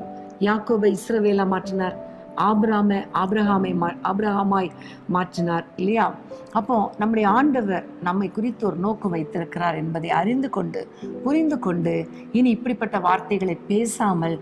யாக்கோபை இஸ்ரவேலா மாற்றினார், ஆபிரகாமாய் மாற்றினார் இல்லையா? அப்போ நம்முடைய ஆண்டவர் நம்மை குறித்து ஒரு நோக்கம் வைத்திருக்கிறார் என்பதை அறிந்து கொண்டு புரிந்து கொண்டு இனி இப்படிப்பட்ட வார்த்தைகளை பேசாமல்,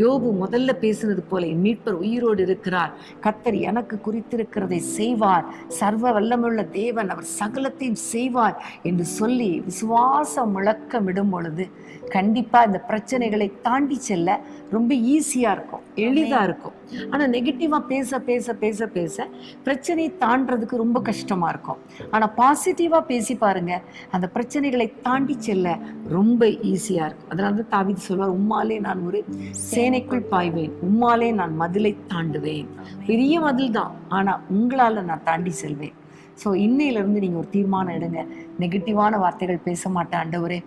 யோபு முதல்ல பேசுனது போல, என் மீட்பர் உயிரோடு இருக்கிறார், கர்த்தர் எனக்கு குறித்திருக்கிறதை செய்வார், சர்வ வல்லமுள்ள தேவன் அவர் சகலத்தையும் செய்வார் என்று சொல்லி விசுவாசம் முழக்கமிடும் பொழுது கண்டிப்பா இந்த பிரச்சனைகளை தாண்டி செல்ல ரொம்ப ஈஸியா இருக்கும், எளிதா இருக்கும். ஆனா நெகட்டிவா பேச பேச பேச பேச பிரச்சனையை தாண்டறதுக்கு ரொம்ப கஷ்டமா இருக்கும். ஆனா பாசிட்டிவா பேசி பாருங்க, அந்த பிரச்சனைகளை தாண்டி செல்ல ரொம்ப ஈஸியா இருக்கும். அதனால தாவீது சொல்வார், உம்மாலே நான் ஒரு சேனைக்குள் பாய்வேன், உம்மாலே நான் மதிலை தாண்டுவேன். பெரிய மதில் தான், ஆனா உங்களால நான் தாண்டி செல்வேன். ஸோ இன்னையிலிருந்து நீங்கள் ஒரு தீர்மானம் எடுங்க. நெகட்டிவான வார்த்தைகள் பேச மாட்டேன் ஆண்டவரே,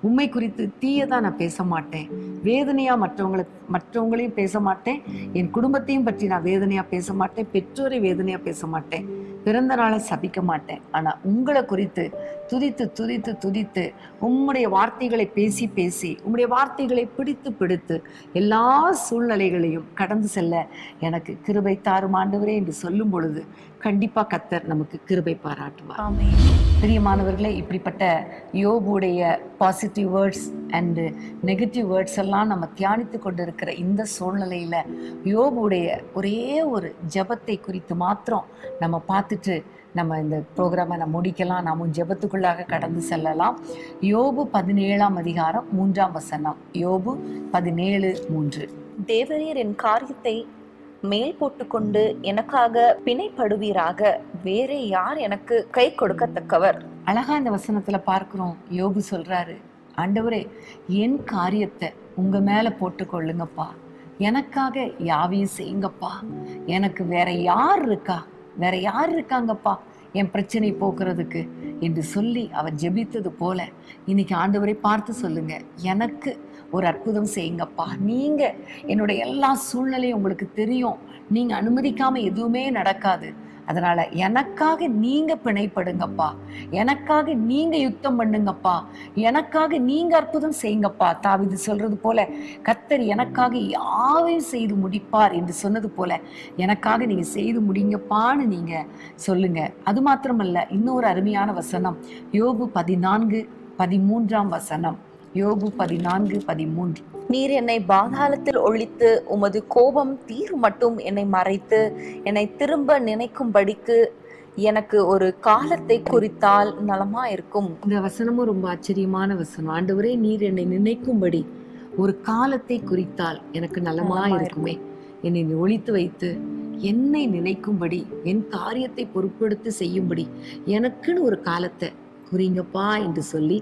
உண்மை குறித்து தீயதான் நான் பேச மாட்டேன், வேதனையாக மற்றவங்களையும் பேச மாட்டேன், என் குடும்பத்தையும் பற்றி நான் வேதனையாக பேச மாட்டேன், பெற்றோரை வேதனையாக பேச மாட்டேன், பிறந்த நாளை சபிக்க மாட்டேன். ஆனால் உங்களை குறித்து துதித்து துதித்து துதித்து உம்முடைய வார்த்தைகளை பேசி பேசி உம்முடைய வார்த்தைகளை பிடித்து பிடித்து எல்லா சூழ்நிலைகளையும் கடந்து செல்ல எனக்கு கிருபை தாரும் ஆண்டவரே என்று சொல்லும் பொழுது கண்டிப்பா கர்த்தர் நமக்கு கிருபை பாராட்டுவார். பிரியமானவர்களே, இப்படிப்பட்ட யோபுடைய positive words and negative words எல்லாம் நம்ம தியானித்து கொண்டிருக்கிற இந்த சூழ்நிலையில யோபுடைய ஒரே ஒரு ஜெபத்தை குறித்து மாத்திரம் நம்ம பார்த்துட்டு நம்ம இந்த ப்ரோக்ராமை நம்ம முடிக்கலாம். நாமும் ஜெபத்துக்குள்ளாக கடந்து செல்லலாம். யோபு 17ஆம் அதிகாரம் 3ஆம் வசனம். யோபு 17:3. தேவரீர் என் காரியத்தை மேல் போட்டுக்கொண்டு எனக்காக பிணைப்படுவீராக, வேறே யார் எனக்கு கை கொடுக்கத்தக்கவர்? அழகா இந்த வசனத்துல பார்க்கிறோம், யோபு சொல்றாரு, ஆண்டவரே என் காரியத்தை உங்க மேல போட்டுக்கொள்ளுங்கப்பா, எனக்காக யாவையும் செய்யுங்கப்பா, எனக்கு வேற யார் இருக்காங்கப்பா என் பிரச்சனை போக்குறதுக்கு என்று சொல்லி அவர் ஜெபித்தது போல இன்னைக்கு ஆண்டவரை பார்த்து சொல்லுங்க, எனக்கு ஒரு அற்புதம் செய்யுங்கப்பா. நீங்க என்னுடைய எல்லா சூழ்நிலையும் உங்களுக்கு தெரியும், நீங்க அனுமதிக்காம எதுவுமே நடக்காது. அதனால எனக்காக நீங்க பிணைப்படுங்கப்பா, எனக்காக நீங்க யுத்தம் பண்ணுங்கப்பா, எனக்காக நீங்க அற்புதம் செய்யுங்கப்பா. தாவீது சொல்றது போல, கர்த்தர் எனக்காக யாவையும் செய்து முடிப்பார் என்று சொன்னது போல எனக்காக நீங்க செய்து முடிங்கப்பான்னு நீங்க சொல்லுங்க. அது மாத்திரமல்ல, இன்னொரு அருமையான வசனம், யோபு 14:13 வசனம். யோபு 14:13. நீர் என்னை பாதாளத்தில் ஒழித்து உமது கோபம் தீரும் மட்டும் என்னை மறைத்து என்னை திரும்ப நினைக்கும்படிக்கு எனக்கு ஒரு காலத்தை குறித்தால் நலமா இருக்கும். இந்த வசனமும் ரொம்ப ஆச்சரியமான வசனம். ஆண்டவரே நீர் என்னை நினைக்கும்படி ஒரு காலத்தை குறித்தால் எனக்கு நலமா இருக்குமே. என்னை ஒழித்து வைத்து என்னை நினைக்கும்படி, என் காரியத்தை பொறுப்பெடுத்து செய்யும்படி எனக்குன்னு ஒரு காலத்தை குறிங்கப்பா என்று சொல்லி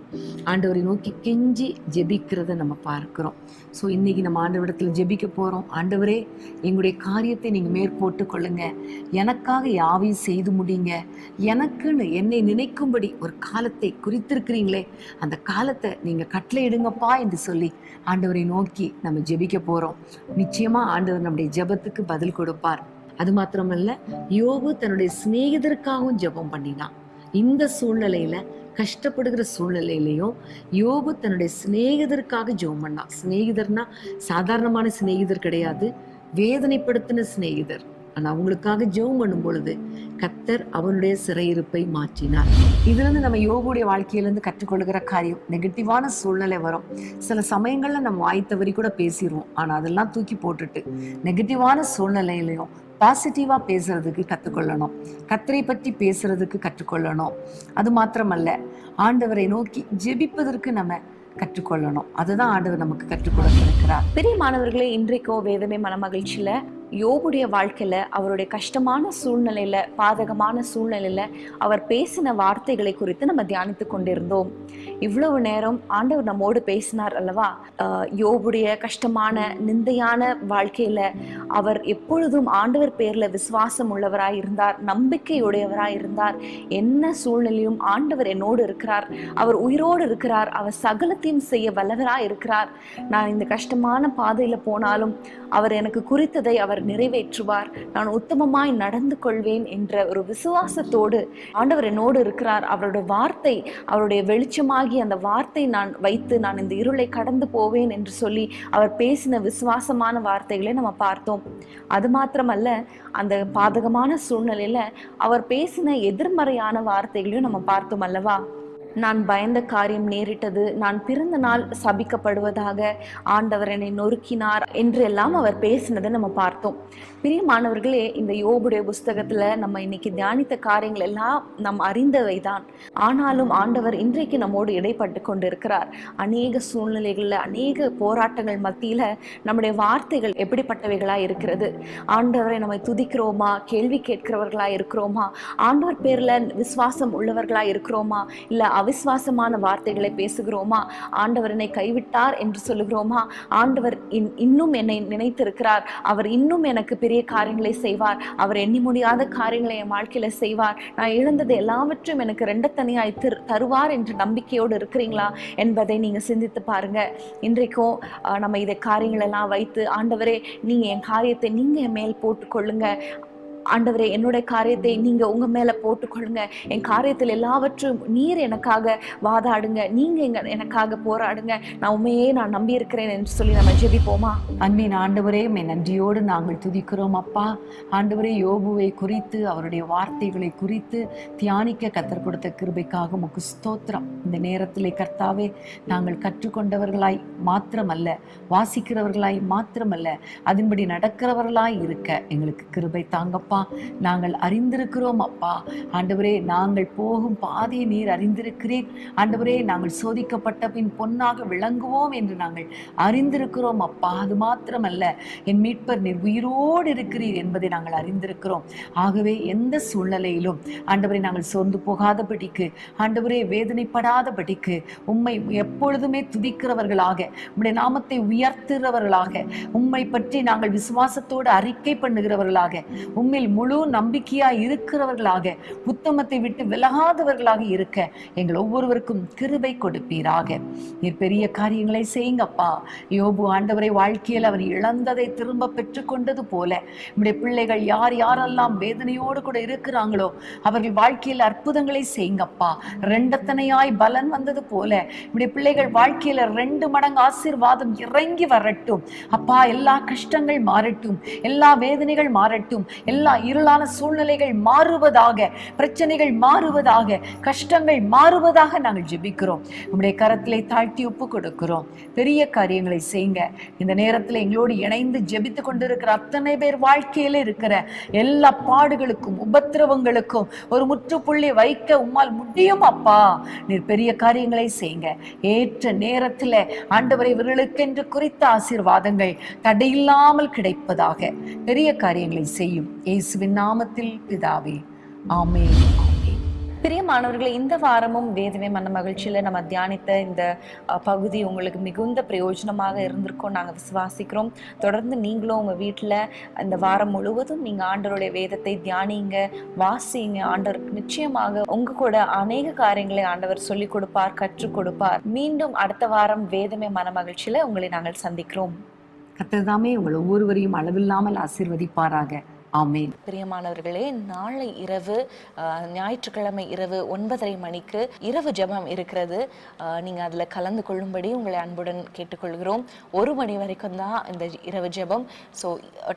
ஆண்டவரை நோக்கி கெஞ்சி ஜெபிக்கிறத நம்ம பார்க்கிறோம். ஸோ இன்னைக்கு நம்ம ஆண்டவரிடத்தில் ஜெபிக்க போகிறோம். ஆண்டவரே, எங்களுடைய காரியத்தை நீங்கள் மேற்போட்டு கொள்ளுங்க, எனக்காக யாவையும் செய்து முடியுங்க, எனக்குன்னு என்னை நினைக்கும்படி ஒரு காலத்தை குறித்திருக்கிறீங்களே, அந்த காலத்தை நீங்கள் கட்டளையிடுங்கப்பா என்று சொல்லி ஆண்டவரை நோக்கி நம்ம ஜெபிக்க போகிறோம். நிச்சயமாக ஆண்டவர் நம்முடைய ஜெபத்துக்கு பதில் கொடுப்பார். அது மாத்திரமல்ல, யோபு தன்னுடைய சிநேகிதருக்காகவும் ஜெபம் பண்ணினான். இந்த சூழ்நிலையில, கஷ்டப்படுகிற சூழ்நிலையிலையும் யோபு தன்னுடைய சிநேகிதருக்காக ஜெபம் பண்ணான். சிநேகிதர்னா சாதாரணமான சிநேகிதர் கிடையாது, வேதனைப்படுத்தின சிநேகிதர். ஆனா அவங்களுக்காக ஜெபம் பண்ணும் பொழுது கர்த்தர் அவனுடைய சிறையிருப்பை மாற்றினார். இதுல இருந்து நம்ம யோபுடைய வாழ்க்கையிலிருந்து கற்றுக்கொள்கிற காரியம், நெகட்டிவான சூழ்நிலை வரும். சில சமயங்கள்ல நம்ம வாய் தவறி கூட பேசிடுவோம். ஆனா அதெல்லாம் தூக்கி போட்டுட்டு நெகட்டிவான சூழ்நிலையிலையும் பாசிட்டிவா பேசுறதுக்கு கற்றுக்கொள்ளணும், கர்த்தரை பற்றி பேசுறதுக்கு கற்றுக்கொள்ளணும். அது மாத்திரமல்ல, ஆண்டவரை நோக்கி ஜெபிப்பதற்கு நம்ம கற்றுக்கொள்ளணும். அதுதான் ஆண்டவர் நமக்கு கற்றுக் கொடுத்திருக்கிறார். பிரியமானவர்களே, இன்றைக்கோ வேதமே மனமகிழ்ச்சியில யோபுடைய வாழ்க்கையில அவருடைய கஷ்டமான சூழ்நிலையில, பாதகமான சூழ்நிலையில அவர் பேசின வார்த்தைகளை குறித்து நம்ம தியானித்து கொண்டிருந்தோம். இவ்வளவு நேரம் ஆண்டவர் நம்மோடு பேசினார் அல்லவா? யோபுடைய கஷ்டமான நிந்தையான வாழ்க்கையில அவர் எப்பொழுதும் ஆண்டவர் பேர்ல விசுவாசம் உள்ளவராய் இருந்தார், நம்பிக்கையுடையவராய் இருந்தார். என்ன சூழ்நிலையும் ஆண்டவர் என்னோடு இருக்கிறார், அவர் உயிரோடு இருக்கிறார், அவர் சகலத்தையும் செய்ய வல்லவராய் இருக்கிறார். நான் இந்த கஷ்டமான பாதையில போனாலும் அவர் எனக்கு குறித்ததை அவர் நிறைவேற்றுவார், நான் உத்தமமாய் நடந்து கொள்வேன் என்ற ஒரு விசுவாசத்தோடு ஆண்டவர் என்னோடு இருக்கிறார். அவருடைய வார்த்தை, அவருடைய வெளிச்சமாகி அந்த வார்த்தை நான் வைத்து நான் இந்த இருளை கடந்து போவேன் என்று சொல்லி அவர் பேசின விசுவாசமான வார்த்தைகளை நம்ம பார்த்தோம். அது மாத்திரமல்ல, அந்த பாதகமான சூழ்நிலையில அவர் பேசின எதிர்மறையான வார்த்தைகளையும் நம்ம பார்த்தோம் அல்லவா? நான் பயந்த காரியம் நேரிட்டது, நான் பிறந்த நாள் சபிக்கப்படுவதாக, ஆண்டவர் என்னை நொறுக்கினார் என்றெல்லாம் அவர் பேசினதை நம்ம பார்த்தோம். பிரியமானவர்களே, இந்த யோபுடைய புஸ்தகத்துல நம்ம இன்னைக்கு தியானித்த காரியங்கள் எல்லாம் நம் அறிந்தவை தான். ஆனாலும் ஆண்டவர் இன்றைக்கு நம்மோடு இடைப்பட்டு கொண்டிருக்கிறார். அநேக சூழ்நிலைகள்ல, அநேக போராட்டங்கள் மத்தியில நம்முடைய வார்த்தைகள் எப்படிப்பட்டவைகளா இருக்கிறது? ஆண்டவரை நம்ம துதிக்கிறோமா? கேள்வி கேட்கிறவர்களா இருக்கிறோமா? ஆண்டவர் பேர்ல விசுவாசம் உள்ளவர்களா இருக்கிறோமா? இல்ல அவிசுவாசமான வார்த்தைகளை பேசுகிறோமா? ஆண்டவர் என்னை கைவிட்டார் என்று சொல்லுகிறோமா? ஆண்டவர் இன்னும் என்னை நினைத்திருக்கிறார், அவர் இன்னும் எனக்கு பெரிய காரியங்களை செய்வார், அவர் எண்ணி முடியாத காரியங்களை என் வாழ்க்கையில செய்வார், நான் இழந்தது எல்லாவற்றும் எனக்கு ரெண்டத்தனியாய் தருவார் என்ற நம்பிக்கையோடு இருக்கிறீங்களா என்பதை நீங்க சிந்தித்து பாருங்க. இன்றைக்கும் நம்ம இதை காரியங்கள் எல்லாம் வைத்து, ஆண்டவரே நீங்க என் காரியத்தை நீங்க என் மேல் போட்டுக்கொள்ளுங்க, ஆண்டவரே என்னுடைய காரியத்தை நீங்க உங்க மேல போட்டுக்கொள்ளுங்க, என் காரியத்தில் எல்லாவற்றும் நீர் எனக்காக வாதாடுங்க, நீங்க எனக்காக போராடுங்க, நான் உண்மையே நான் நம்பி இருக்கிறேன் என்று சொல்லி நம்ம ஜெபிப்போமா? அன்பின் ஆண்டவரே, நன்றியோடு நாங்கள் துதிக்கிறோம் அப்பா. ஆண்டவரே, யோபுவை குறித்து, அவருடைய வார்த்தைகளை குறித்து தியானிக்க கர்த்தர் கொடுத்த கிருபைக்காக உமக்கு ஸ்தோத்திரம். இந்த நேரத்திலே கர்த்தாவே, நாங்கள் கற்றுக்கொண்டவர்களாய் மாத்திரமல்ல, வாசிக்கிறவர்களாய் மாத்திரமல்ல, அதன்படி நடக்கிறவர்களாய் இருக்க எங்களுக்கு கிருபை தாங்கப்பா. நாங்கள் அறிந்திருக்கிறோம் அப்பா. ஆண்டவரே, நாங்கள் போகும் பாதையை நீர் அறிந்திருக்கிறேன். ஆண்டவரே, நாங்கள் சோதிக்கப்பட்ட பின் பொன்னாக விளங்குவோம் என்று நாங்கள் அறிந்திருக்கிறோம் அப்பா. அது மாத்திரமல்ல, என் மீட்பர் நீர் உயிரோடு இருக்கிறீர் என்பதை நாங்கள் அறிந்திருக்கிறோம். ஆகவே எந்த சூழ்நிலையிலும் ஆண்டவரை நாங்கள் சோர்ந்து போகாதபடிக்கு, ஆண்டவரே வேதனைப்படாதபடிக்கு, உம்மை எப்பொழுதுமே துதிக்கிறவர்களாக, உம்முடைய நாமத்தை உயர்த்துகிறவர்களாக, உம்மை பற்றி நாங்கள் விசுவாசத்தோடு அறிக்கை பண்ணுகிறவர்களாக, உம்மில் முழு நம்பிக்கையா இருக்கிறவர்களாக, உத்தமத்தை விட்டு விலகாதவர்களாக இருக்க எங்கள் ஒவ்வொருவருக்கும் கிருபை கொடுப்பீராக. நீர் பெரிய காரியங்களை செய்யுங்கப்பா. யோபு ஆண்டவரை வாழ்க்கையில் அவர் இழந்ததை திரும்ப பெற்றுக்கொண்டது போல நம்முடைய பிள்ளைகள் யார் யாரெல்லாம் வேதனையோடு கூட இருக்கிறாங்களோ அவர்கள் வாழ்க்கையில் அற்புதங்களை செய்யுங்கப்பா. ரெண்டத்தனையாய் பலன் வந்தது போல நம்முடைய பிள்ளைகள் வாழ்க்கையில 2 மடங்கு ஆசீர்வாதம் இறங்கி வரட்டும் அப்பா. எல்லா கஷ்டங்கள் மாறட்டும், எல்லா வேதனைகள் மாறட்டும், எல்லா இருளான சூழ்நிலைகள் மாறுவதாக, பிரச்சனைகள் மாறுவதாக, கஷ்டங்கள் மாறுவதாக நாங்கள் ஜெபிக்கிறோம். உம்முடைய கரத்திலே தாழ்த்தி ஒப்பு கொடுக்கிறோம். பெரிய காரியங்களை செய்யுங்க. இந்த நேரத்தில் எங்களோடு இணைந்து ஜெபித்து கொண்டிருக்கிற அத்தனை பேர் வாழ்க்கையில இருக்கிற எல்லா பாடுகளுக்கும் உபத்திரவங்களுக்கும் ஒரு முற்றுப்புள்ளி வைக்க உம்மால் முடியும் அப்பா. நீர் பெரிய காரியங்களை செய்யுங்க. ஏற்ற நேரத்தில் ஆண்டவரை இவர்களுக்கென்று குறித்த ஆசீர்வாதங்கள் தடையில்லாமல் கிடைப்பதாக பெரிய காரியங்களை செய்யும். இயேசுவின் நாமத்தில் பிதாவே, ஆமென். பிரியமானவர்களே, இந்த வாரமும் வேதமே மன மகிழ்ச்சியில நம்ம தியானித்த இந்த பகுதி உங்களுக்கு மிகுந்த பிரயோஜனமாக இருந்திருக்கும் நாங்கள் விசுவாசிக்கிறோம். தொடர்ந்து நீங்களும் உங்கள் வீட்டில் இந்த வாரம் முழுவதும் நீங்கள் ஆண்டவருடைய வேதத்தை தியானிங்க, வாசிங்க. ஆண்டவருக்கு நிச்சயமாக உங்க கூட அநேக காரியங்களை ஆண்டவர் சொல்லிக் கொடுப்பார், கற்றுக் கொடுப்பார். மீண்டும் அடுத்த வாரம் வேதமே மன மகிழ்ச்சியில உங்களை நாங்கள் சந்திக்கிறோம். கர்த்தர் தாமே உங்கள் ஒவ்வொருவரையும் அளவில்லாமல் ஆசீர்வதிப்பாராக. ஆமென். பிரியமானவர்களே, நாளை இரவு ஞாயிற்றுக்கிழமை இரவு 9:30 மணிக்கு இரவு ஜெபம் இருக்கிறது. நீங்கள் அதில் கலந்து கொள்ளும்படி உங்களை அன்புடன் கேட்டுக்கொள்கிறோம். 1 மணி வரைக்கும் தான் இந்த இரவு ஜெபம். ஸோ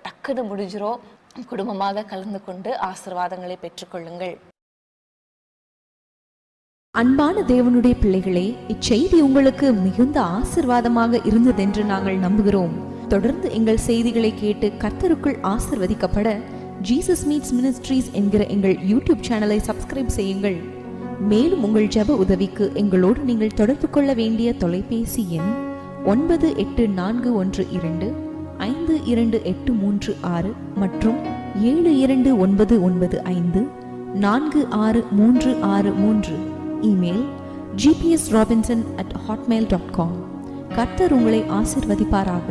டக்குன்னு முடிஞ்சிரும். குடும்பமாக கலந்து கொண்டு ஆசீர்வாதங்களை பெற்றுக்கொள்ளுங்கள். அன்பான தேவனுடைய பிள்ளைகளே, இச்செய்தி உங்களுக்கு மிகுந்த ஆசீர்வாதமாக இருந்ததென்று நாங்கள் நம்புகிறோம். தொடர்ந்து எங்கள் செய்திகளை கேட்டு கர்த்தருக்குள் ஆசீர்வதிக்கப்பட ஜீசஸ் மீட்ஸ் மினிஸ்ட்ரீஸ் என்கிற எங்கள் யூடியூப் சேனலை சப்ஸ்கிரைப் செய்யுங்கள். மேலும் உங்கள் ஜெப உதவிக்கு எங்களோடு நீங்கள் தொடர்பு கொள்ள வேண்டிய தொலைபேசி எண் 9842252836 மற்றும் 7299546363. Email gpsrobinson@hotmail.com. கர்த்தர் உங்களை ஆசீர்வதிப்பாராக.